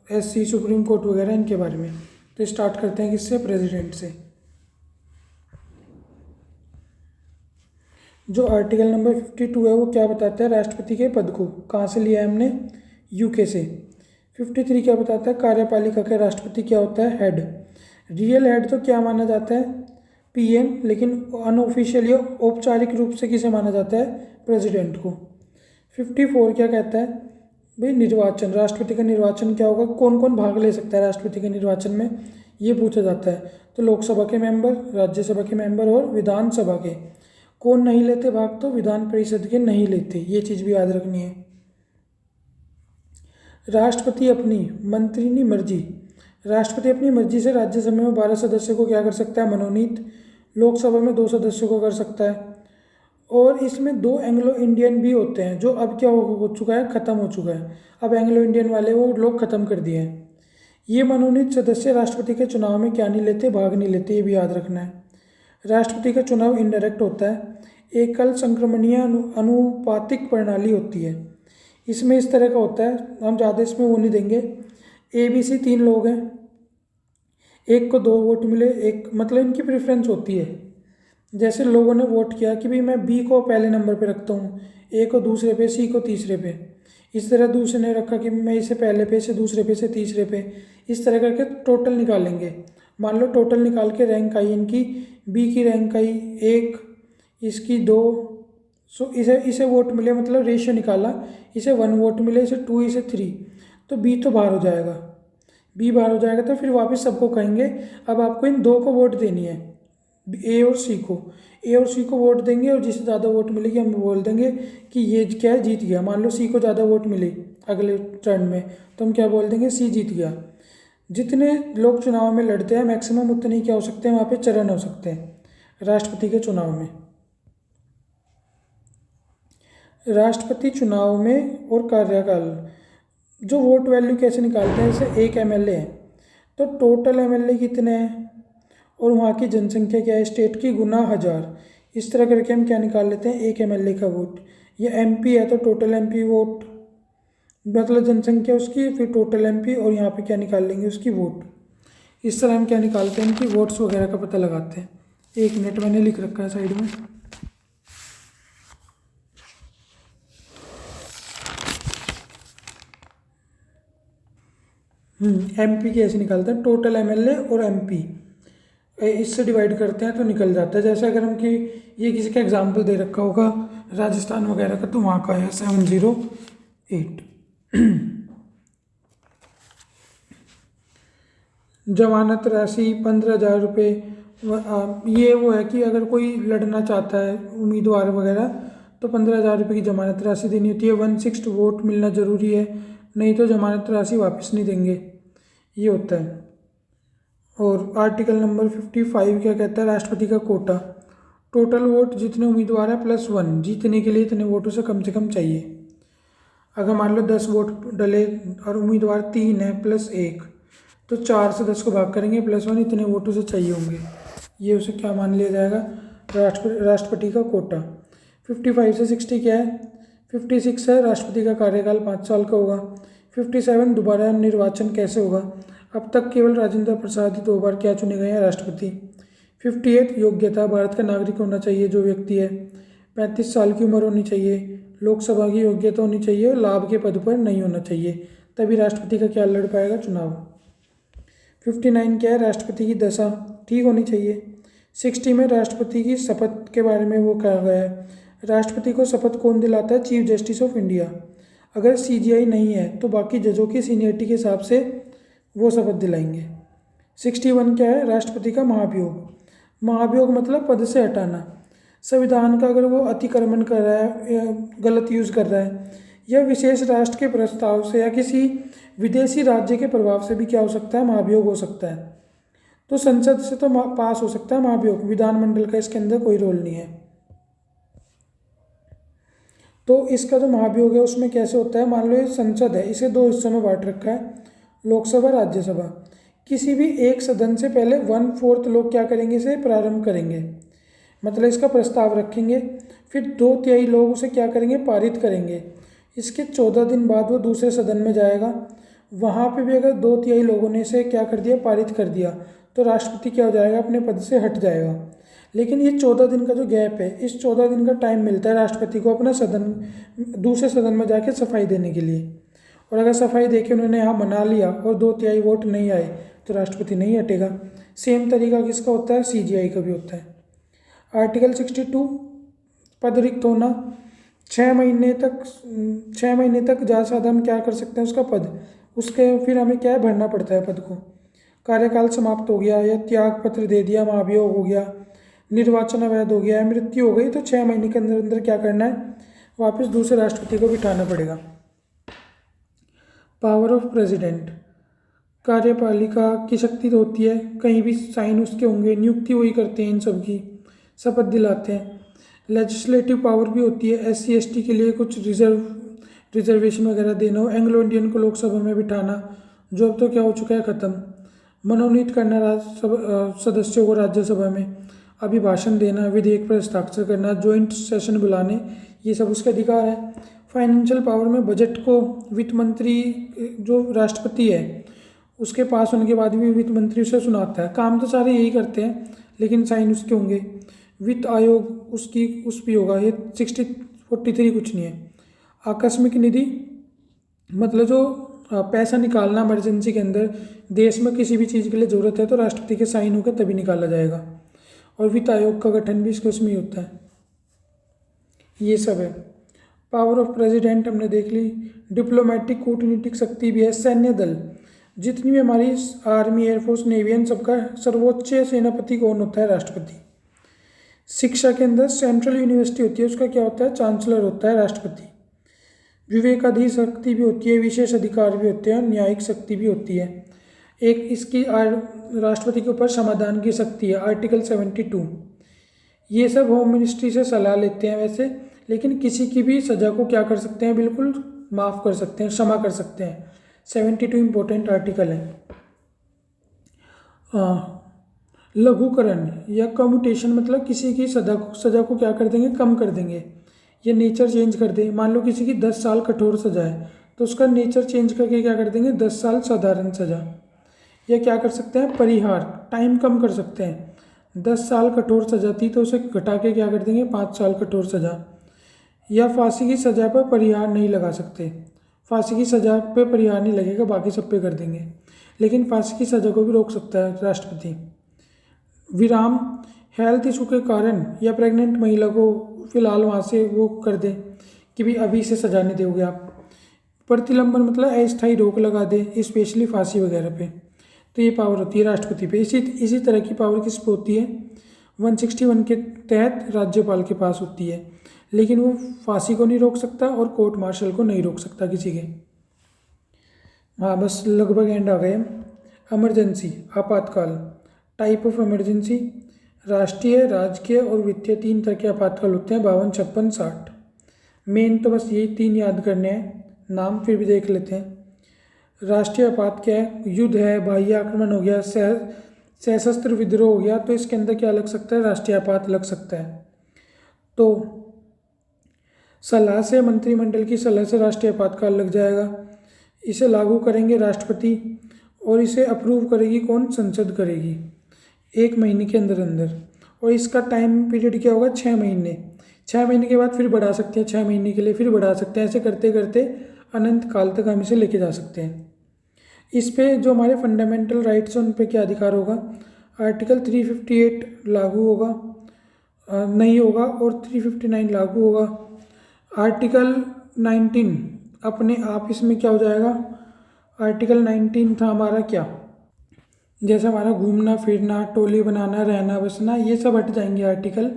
एससी, सुप्रीम कोर्ट वगैरह, इनके बारे में। तो स्टार्ट करते हैं किससे? प्रेसिडेंट से। जो आर्टिकल नंबर 52 है वो क्या बताता है? राष्ट्रपति के पद को। कहाँ से लिया है हमने? यूके से। 53 क्या बताता है? कार्यपालिका के राष्ट्रपति क्या होता है? हेड। रियल हेड तो क्या माना जाता है? पीएम, लेकिन अनऑफिशियल या औपचारिक रूप से किसे माना जाता है? प्रेसिडेंट को। 54 क्या कहता है? भाई निर्वाचन, राष्ट्रपति का निर्वाचन क्या होगा? कौन कौन भाग ले सकता है राष्ट्रपति के निर्वाचन में, ये पूछा जाता है। तो लोकसभा के मेंबर, राज्यसभा के मेंबर और विधानसभा के। कौन नहीं लेते भाग? तो विधान परिषद के नहीं लेते, ये चीज़ भी याद रखनी है। राष्ट्रपति अपनी मंत्री मर्जी, राष्ट्रपति अपनी मर्जी से राज्यसभा में 12 सदस्यों को क्या कर सकता है? मनोनीत। लोकसभा में 2 सदस्यों को कर सकता है। और इसमें 2 एंग्लो इंडियन भी होते हैं, जो अब क्या हो चुका है? ख़त्म हो चुका है। अब एंग्लो इंडियन वाले वो लोग ख़त्म कर दिए हैं। ये मनोनीत सदस्य राष्ट्रपति के चुनाव में क्या नहीं लेते? भाग नहीं लेते, ये भी याद रखना है। राष्ट्रपति का चुनाव इनडायरेक्ट होता है। एकल संक्रमणीय अनुपातिक प्रणाली होती है। इसमें इस तरह का होता है, हम ज़्यादा इसमें वो नहीं देंगे। ABC 3 लोग हैं, एक को 2 वोट मिले, एक मतलब इनकी प्रेफरेंस होती है। जैसे लोगों ने वोट किया कि भाई मैं B को पहले नंबर पे रखता हूँ, A को दूसरे पे, C को तीसरे पे। इस तरह दूसरे ने रखा कि मैं इसे पहले पे, इसे दूसरे पे, इसे तीसरे पे। इस तरह करके टोटल निकालेंगे। मान लो टोटल निकाल के रैंक आई इनकी, B की रैंक आई 1, इसकी 2, सो इसे वोट मिले, मतलब रेशियो निकाला, इसे 1 वोट मिले, इसे 2, इसे 3, तो B तो बाहर हो जाएगा। B बाहर हो जाएगा तो फिर वापस सबको कहेंगे अब आपको इन 2 को वोट देनी है, A और C को। A और C को वोट देंगे और जिसे ज़्यादा वोट मिलेगी हम बोल देंगे कि ये क्या है? जीत गया। मान लो C को ज़्यादा वोट मिले अगले टर्न में, तो हम क्या बोल देंगे? C जीत गया। जितने लोग चुनाव में लड़ते हैं मैक्सिमम उतने ही क्या हो सकते हैं? वहाँ पे चरण हो सकते हैं राष्ट्रपति के चुनाव में। राष्ट्रपति चुनाव में और कार्यकाल, जो वोट वैल्यू कैसे निकालते हैं? जैसे 1 MLA है तो टोटल MLA कितने हैं और वहाँ की जनसंख्या क्या है स्टेट की, गुना 1000। इस तरह करके हम क्या निकाल लेते हैं? 1 MLA का वोट। ये MP है तो टोटल MP वोट, मतलब जनसंख्या उसकी, फिर टोटल MP, और यहाँ पे क्या निकाल लेंगे? उसकी वोट। इस तरह हम क्या निकालते हैं? इनकी वोट्स वगैरह का पता लगाते हैं। 1 मिनट, मैंने लिख रखा है साइड में। MP की ऐसे निकालते हैं, टोटल MLA और MP, इससे डिवाइड करते हैं तो निकल जाता है। जैसे अगर हम कि ये किसी का एग्जाम्पल दे रखा होगा राजस्थान वगैरह का, तो वहाँ का है 708। जमानत राशि 15,000 रुपये। ये वो है कि अगर कोई लड़ना चाहता है उम्मीदवार वगैरह, तो 15,000 रुपये की जमानत राशि देनी होती है। 1/6 वोट मिलना ज़रूरी है, नहीं तो जमानत राशि वापस नहीं देंगे, ये होता है। और आर्टिकल नंबर 55 क्या कहता है? राष्ट्रपति का कोटा। टोटल वोट जितने उम्मीदवार है +1, जीतने के लिए इतने वोटों से कम चाहिए। अगर मान लो 10 वोट डले और उम्मीदवार 3 है +1, तो 4 से 10 को भाग करेंगे +1, इतने वोटों से चाहिए होंगे। ये उसे क्या मान लिया जाएगा? राष्ट्रपति का कोटा। 55 से 60 क्या है? 56 है राष्ट्रपति का कार्यकाल 5 साल का होगा। 57 दोबारा निर्वाचन कैसे होगा? अब तक केवल राजेंद्र प्रसाद ही 2 बार क्या चुने गए हैं? राष्ट्रपति। 58 योग्यता, भारत का नागरिक होना चाहिए जो व्यक्ति है। 35 साल की उम्र होनी चाहिए। लोकसभा की योग्यता होनी चाहिए और लाभ के पद पर नहीं होना चाहिए, तभी राष्ट्रपति का क्या लड़ पाएगा? चुनाव। 59 क्या है? राष्ट्रपति की दशा ठीक होनी चाहिए। 60 में राष्ट्रपति की शपथ के बारे में वो कहा गया है। राष्ट्रपति को शपथ कौन दिलाता है? Chief justice of India. अगर CGI नहीं है तो बाकी जजों की सीनियरिटी के हिसाब से वो शपथ दिलाएंगे। 61 क्या है? राष्ट्रपति का महाभियोग। महाभियोग मतलब पद से हटाना। संविधान का अगर वो अतिक्रमण कर रहा है या गलत यूज़ कर रहा है, या विशेष राष्ट्र के प्रस्ताव से या किसी विदेशी राज्य के प्रभाव से भी क्या हो सकता है? महाभियोग हो सकता है। तो संसद से तो पास हो सकता है महाभियोग, विधानमंडल का इसके अंदर कोई रोल नहीं है। तो इसका जो महाभियोग है उसमें कैसे होता है? मान लो ये संसद है, इसे 2 हिस्सों में बांट रखा है, लोकसभा राज्यसभा। किसी भी एक सदन से पहले 1/4 लोग क्या करेंगे? इसे प्रारंभ करेंगे, मतलब इसका प्रस्ताव रखेंगे। फिर 2/3 लोग उसे क्या करेंगे? पारित करेंगे। इसके 14 दिन बाद वो दूसरे सदन में जाएगा। वहाँ पे भी अगर 2/3 लोगों ने इसे क्या कर दिया, पारित कर दिया, तो राष्ट्रपति क्या हो जाएगा, अपने पद से हट जाएगा। लेकिन ये 14 दिन का जो गैप है, इस 14 दिन का टाइम मिलता है राष्ट्रपति को अपना दूसरे सदन में जाके सफाई देने के लिए। और अगर सफाई दे के उन्होंने यहाँ मना लिया और 2/3 वोट नहीं आए तो राष्ट्रपति नहीं हटेगा। सेम तरीका किसका होता है, CGI का भी होता है। आर्टिकल 62 पद रिक्त होना, 6 महीने तक ज़्यादा से ज़्यादा हम क्या कर सकते हैं, उसका पद, उसके फिर हमें क्या है, भरना पड़ता है पद को। कार्यकाल समाप्त हो गया या त्याग पत्र दे दिया, महाभियोग हो गया, निर्वाचन अवैध हो गया, मृत्यु हो गई, तो 6 महीने के अंदर अंदर क्या करना है, वापस दूसरे राष्ट्रपति को बिठाना पड़ेगा। पावर ऑफ प्रेसिडेंट, कार्यपालिका की शक्ति तो होती है, कहीं भी साइन उसके होंगे, नियुक्ति वही करते हैं, इन सब की शपथ दिलाते हैं। लेजिस्लेटिव पावर भी होती है, SC ST के लिए कुछ रिजर्वेशन वगैरह देना हो, एंग्लो इंडियन को लोकसभा में बिठाना, जो अब तो क्या हो चुका है, ख़त्म। मनोनीत करना सदस्यों को राज्यसभा में, अभिभाषण देना, विधेयक पर हस्ताक्षर करना, जॉइंट सेशन बुलाने, ये सब उसके अधिकार है। फाइनेंशियल पावर में बजट को वित्त मंत्री, जो राष्ट्रपति है उसके पास होने के बाद भी वित्त मंत्री उसे सुनाता है। काम तो सारे यही करते हैं, लेकिन साइन उसके होंगे। वित्त आयोग उस भी होगा। ये 43 कुछ नहीं है। आकस्मिक निधि मतलब जो पैसा निकालना इमरजेंसी के अंदर, देश में किसी भी चीज़ के लिए ज़रूरत है तो राष्ट्रपति के साइन होकर तभी निकाला जाएगा। और वित्त आयोग का गठन भी इसके उसमें ही होता है। ये सब है। पावर ऑफ प्रेसिडेंट हमने देख ली। डिप्लोमेटिक कूटनीतिक शक्ति भी है। सैन्य दल, जितनी भी हमारी आर्मी, एयरफोर्स, नेवी, इन सबका सर्वोच्च सेनापति कौन होता है, राष्ट्रपति। शिक्षा के अंदर सेंट्रल यूनिवर्सिटी होती है, उसका क्या होता है, चांसलर होता है राष्ट्रपति। विवेकाधीन शक्ति भी होती है, विशेष अधिकार भी होते हैं, न्यायिक शक्ति भी होती है। एक इसकी राष्ट्रपति के ऊपर समाधान की शक्ति है, आर्टिकल 72। ये सब होम मिनिस्ट्री से सलाह लेते हैं वैसे, लेकिन किसी की भी सज़ा को क्या कर सकते हैं, बिल्कुल माफ़ कर सकते हैं, क्षमा कर सकते हैं। 72 इम्पोर्टेंट आर्टिकल है। लघुकरण या कम्यूटेशन मतलब किसी की सज़ा को क्या कर देंगे, कम कर देंगे, ये नेचर चेंज कर दें। मान लो किसी की 10 साल कठोर सज़ा है तो उसका नेचर चेंज करके क्या कर देंगे, 10 साल साधारण सज़ा। या क्या कर सकते हैं, परिहार, टाइम कम कर सकते हैं। 10 साल कठोर सज़ा थी तो उसे घटा के क्या कर देंगे, 5 साल कठोर सज़ा। या फांसी की सज़ा पर परिहार नहीं लगा सकते, फांसी की सज़ा पे परिहार नहीं लगेगा, बाकी सब पे कर देंगे। लेकिन फांसी की सज़ा को भी रोक सकता है राष्ट्रपति। विराम, हेल्थ इशू के कारण या प्रेग्नेंट महिला को फिलहाल वहाँ से वो कर दे कि भी अभी से सजा नहीं दोगे आप। प्रतिलंबन मतलब अस्थायी रोक लगा दे, स्पेशली फांसी वगैरह पे। तो ये पावर होती है राष्ट्रपति पे। इसी तरह की पावर किस पे होती है, 161 के तहत राज्यपाल के पास होती है, लेकिन वो फांसी को नहीं रोक सकता और कोर्ट मार्शल को नहीं रोक सकता किसी के। हाँ, बस लगभग एंड आ गए। इमरजेंसी, आपातकाल। टाइप ऑफ इमरजेंसी, राष्ट्रीय, राजकीय और वित्तीय, 3 तरह के आपातकाल होते हैं, 52, 56, 60। मेन तो बस यही 3 याद करने हैं, नाम फिर भी देख लेते हैं। राष्ट्रीय आपात क्या है, युद्ध है, बाह्य आक्रमण हो गया, सशस्त्र विद्रोह हो गया, तो इसके अंदर क्या लग सकता है, राष्ट्रीय आपात लग सकता है। तो सलाह से, मंत्रिमंडल की सलाह से राष्ट्रीय आपातकाल लग जाएगा। इसे लागू करेंगे राष्ट्रपति और इसे अप्रूव करेगी कौन, संसद करेगी 1 महीने के अंदर अंदर। और इसका टाइम पीरियड क्या होगा, 6 महीने। 6 महीने के बाद फिर बढ़ा सकते हैं, 6 महीने के लिए फिर बढ़ा सकते हैं। ऐसे करते करते अनंत काल तक हम इसे लेके जा सकते हैं। इस पे जो हमारे फंडामेंटल राइट्स हैं उन पे क्या अधिकार होगा, आर्टिकल 358 लागू होगा, नहीं होगा, और 359 लागू होगा। आर्टिकल 19 अपने आप इसमें क्या हो जाएगा, आर्टिकल 19 था हमारा क्या, जैसे हमारा घूमना फिरना, टोली बनाना, रहना बसना, ये सब हट जाएंगे आर्टिकल।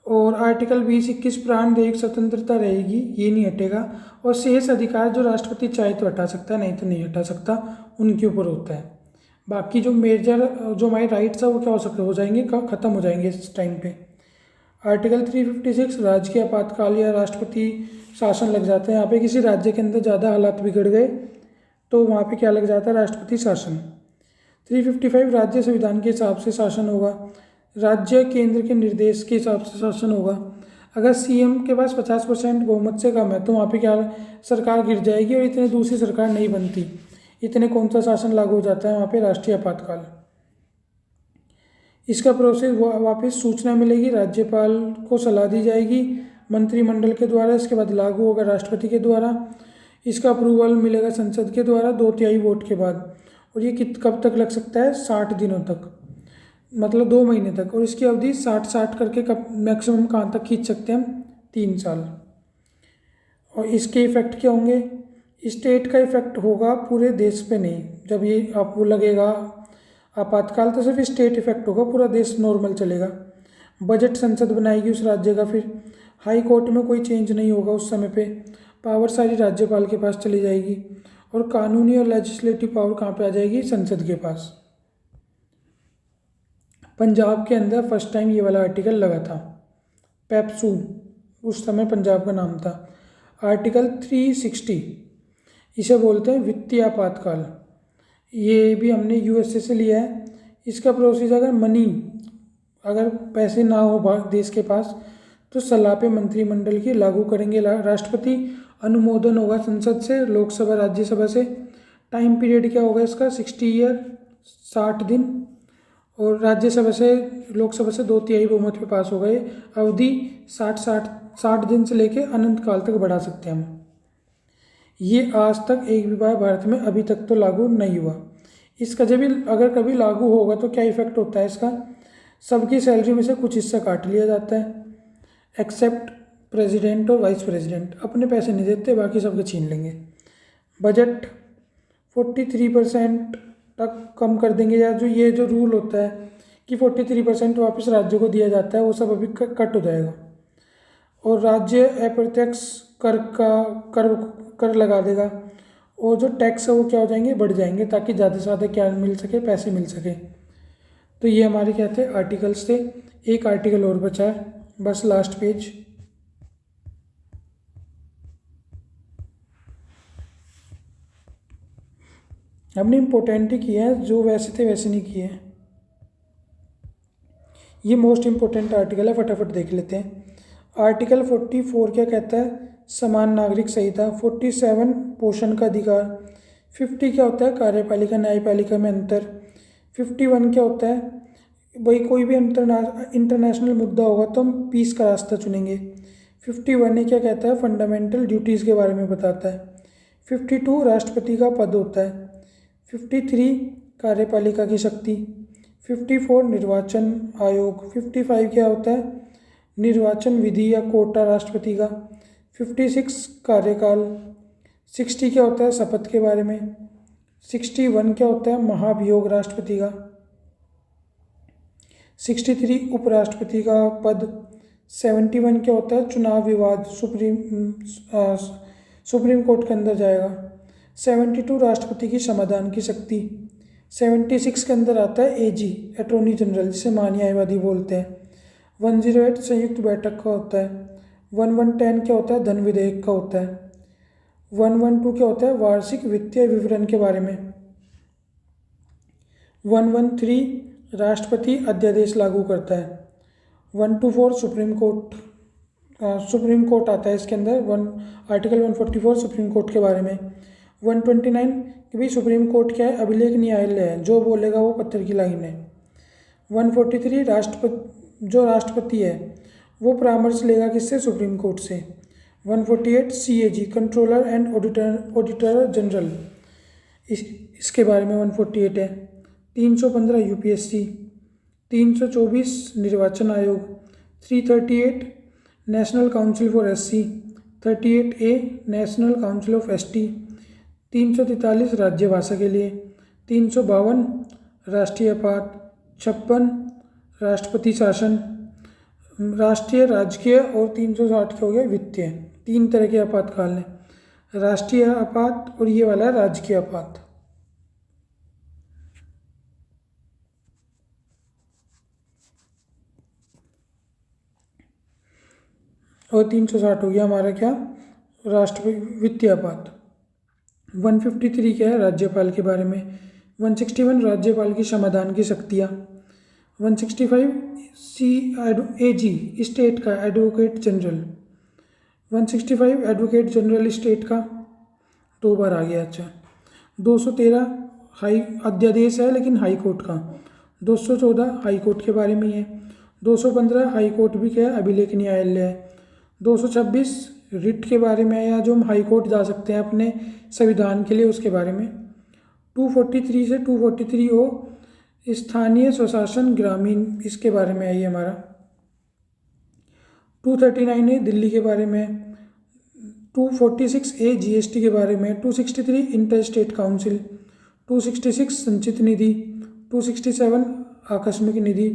और आर्टिकल 20, 21 प्राणदैहिक स्वतंत्रता रहेगी, ये नहीं हटेगा। और शेष अधिकार जो राष्ट्रपति चाहे तो हटा सकता है, नहीं तो नहीं हटा सकता, उनके ऊपर होता है। बाकी जो मेजर जो हमारे राइट्स है वो क्या हो जाएंगे, ख़त्म हो जाएंगे इस टाइम पे। आर्टिकल 356 राज्य के आपातकाल या राष्ट्रपति शासन लग जाता है। यहाँ पे किसी राज्य के अंदर ज़्यादा हालात बिगड़ गए तो वहाँ पे क्या लग जाता है, राष्ट्रपति शासन। 355 राज्य संविधान के हिसाब से शासन होगा, राज्य केंद्र के निर्देश के हिसाब से शासन होगा। अगर सीएम के पास 50% बहुमत से कम है तो वहाँ पे क्या सरकार गिर जाएगी और इतने दूसरी सरकार नहीं बनती। इतने कौन सा शासन लागू हो जाता है वहाँ पे? राष्ट्रीय आपातकाल। इसका प्रोसेस वापस सूचना मिलेगी, राज्यपाल को सलाह दी जाएगी मंत्रिमंडल के द्वारा, इसके बाद लागू होगा राष्ट्रपति के द्वारा, इसका अप्रूवल मिलेगा संसद के द्वारा 2/3 वोट के बाद। और ये कब तक लग सकता है? 60 दिनों तक, मतलब 2 महीने तक। और इसकी अवधि 60 करके कब मैक्सिमम कहाँ तक खींच सकते हैं हम? 3 साल। और इसके इफ़ेक्ट क्या होंगे? स्टेट का इफेक्ट होगा, पूरे देश पे नहीं। जब ये आपको लगेगा आपातकाल तो सिर्फ स्टेट इफेक्ट होगा, पूरा देश नॉर्मल चलेगा। बजट संसद बनाएगी उस राज्य का, फिर हाई कोर्ट में कोई चेंज नहीं होगा उस समय पे, पावर सारी राज्यपाल के पास चली जाएगी। और कानूनी और लेजिस्लेटिव पावर कहाँ पे आ जाएगी? संसद के पास। पंजाब के अंदर फर्स्ट टाइम ये वाला आर्टिकल लगा था, पेप्सू उस समय पंजाब का नाम था। आर्टिकल 360 इसे बोलते हैं वित्तीय आपातकाल। ये भी हमने यूएसए से लिया है। इसका प्रोसीजर, अगर पैसे ना हो देश के पास तो सलाह पे मंत्रिमंडल की लागू करेंगे राष्ट्रपति, अनुमोदन होगा संसद से, लोकसभा राज्यसभा से। टाइम पीरियड क्या होगा इसका? 60 ईयर, 60 दिन। और राज्यसभा से, लोकसभा से 2/3 बहुमत पे पास होगा। ये अवधि 60 दिन से लेके अनंत काल तक बढ़ा सकते हैं हम। ये आज तक एक भी बार भारत में अभी तक तो लागू नहीं हुआ। इसका जब भी अगर कभी लागू होगा तो क्या इफेक्ट होता है इसका? सबकी सैलरी में से कुछ हिस्सा काट लिया जाता है, एक्सेप्ट प्रेसिडेंट और वाइस प्रेसिडेंट। अपने पैसे नहीं देते, बाकी सबके छीन लेंगे। बजट 43% तक कम कर देंगे, या जो रूल होता है कि 43% वापस राज्यों को दिया जाता है, वो सब अभी कट हो जाएगा। और राज्य अप्रत्यक्ष कर लगा देगा, और जो टैक्स है वो क्या हो जाएंगे? बढ़ जाएंगे, ताकि ज़्यादा से ज़्यादा क्या मिल सके? पैसे मिल सके। तो ये हमारे क्या थे? आर्टिकल्स थे। एक आर्टिकल और बचा है, बस लास्ट पेज। हमने इम्पोर्टेंट ही किया है, जो वैसे थे वैसे नहीं किए हैं। ये मोस्ट इम्पोर्टेंट आर्टिकल है, फटाफट देख लेते हैं। आर्टिकल 44 क्या कहता है? समान नागरिक संहिता। 47 पोषण का अधिकार। 50 क्या होता है? कार्यपालिका न्यायपालिका में अंतर। 51 क्या होता है? भाई कोई भी इंटरनेशनल मुद्दा होगा तो हम पीस का रास्ता चुनेंगे। 51 ये क्या कहता है? फंडामेंटल ड्यूटीज़ के बारे में बताता है। 52 राष्ट्रपति का पद होता है। 53 कार्यपालिका की शक्ति। 54 निर्वाचन आयोग। 55 क्या होता है? निर्वाचन विधि या कोटा राष्ट्रपति का। 56 कार्यकाल। 60 क्या होता है? शपथ के बारे में। 61 क्या होता है? महाभियोग राष्ट्रपति का। 63 उपराष्ट्रपति का पद। 71 क्या होता है? चुनाव विवाद, सुप्रीम कोर्ट के अंदर जाएगा। 72 राष्ट्रपति की समाधान की शक्ति। 76 के अंदर आता है एजी, अटॉर्नी जनरल, जिसे महान्यायवादी बोलते हैं। 108 संयुक्त बैठक का होता है। 1110 क्या होता है? धन विधेयक का होता है। 112 क्या होता है? वार्षिक वित्तीय विवरण के बारे में। 113 राष्ट्रपति अध्यादेश लागू करता है। 124 सुप्रीम कोर्ट आता है इसके अंदर। आर्टिकल 144 सुप्रीम कोर्ट के बारे में। 129 कि भाई सुप्रीम कोर्ट क्या है? अभिलेख न्यायालय है, जो बोलेगा वो पत्थर की लाइन है। 143 राष्ट्रपति है वो परामर्श लेगा किससे? सुप्रीम कोर्ट से। 148 CAG, controller and auditor general, इसके बारे में 148 है। 315 यूपीएससी। 324 निर्वाचन आयोग। 338 national council for SC. 38A national council of ST. 343 राज्य भाषा के लिए। 352 राष्ट्रीय आपात। 56 राष्ट्रपति शासन, राष्ट्रीय, राजकीय, और 360 के हो गया वित्तीय। 3 तरह के आपातकाल हैं, राष्ट्रीय आपात और ये वाला राजकीय आपात। और 360 हो गया हमारा क्या? राष्ट्रपति वित्तीय आपात। 153 क्या है? राज्यपाल के बारे में। 161 राज्यपाल की समाधान की शक्तियाँ। 165 सी AG स्टेट का advocate general, 165 advocate general state का, 2 बार आ गया। अच्छा, 213 हाई अध्यादेश है लेकिन हाई कोर्ट का, 214 हाई कोर्ट के बारे में ही है, 215 हाई कोर्ट भी क्या है, अभिलेख न्यायालय है, 226 रिट के बारे में है, या जो हम हाई कोर्ट जा सकते हैं अपने संविधान के लिए, उसके बारे में। 243 से 243 ओ स्थानीय स्वशासन ग्रामीण, इसके बारे में है ये हमारा। 239 है दिल्ली के बारे में, 246 ए GST के बारे में, 263 इंटर स्टेट काउंसिल, 266 संचित निधि, 267 आकस्मिक निधि,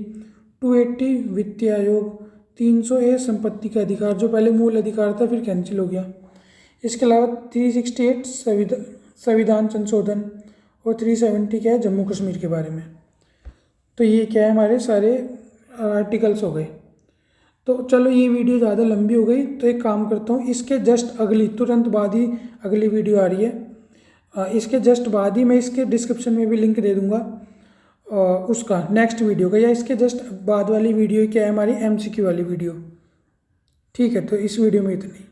280 वित्तीय आयोग, 300 ए संपत्ति का अधिकार, जो पहले मूल अधिकार था फिर कैंसिल हो गया। इसके अलावा 368 संविधान संशोधन, और 370 क्या है, जम्मू कश्मीर के बारे में। तो ये क्या है, हमारे सारे आर्टिकल्स हो गए। तो चलो ये वीडियो ज़्यादा लंबी हो गई, तो एक काम करता हूँ, इसके जस्ट अगली तुरंत बाद ही अगली वीडियो आ रही है, इसके जस्ट बाद ही मैं इसके डिस्क्रिप्शन में भी लिंक दे दूँगा उसका नेक्स्ट वीडियो का, या इसके जस्ट बाद वाली वीडियो क्या है हमारी MCQ वाली वीडियो। ठीक है, तो इस वीडियो में इतना ही।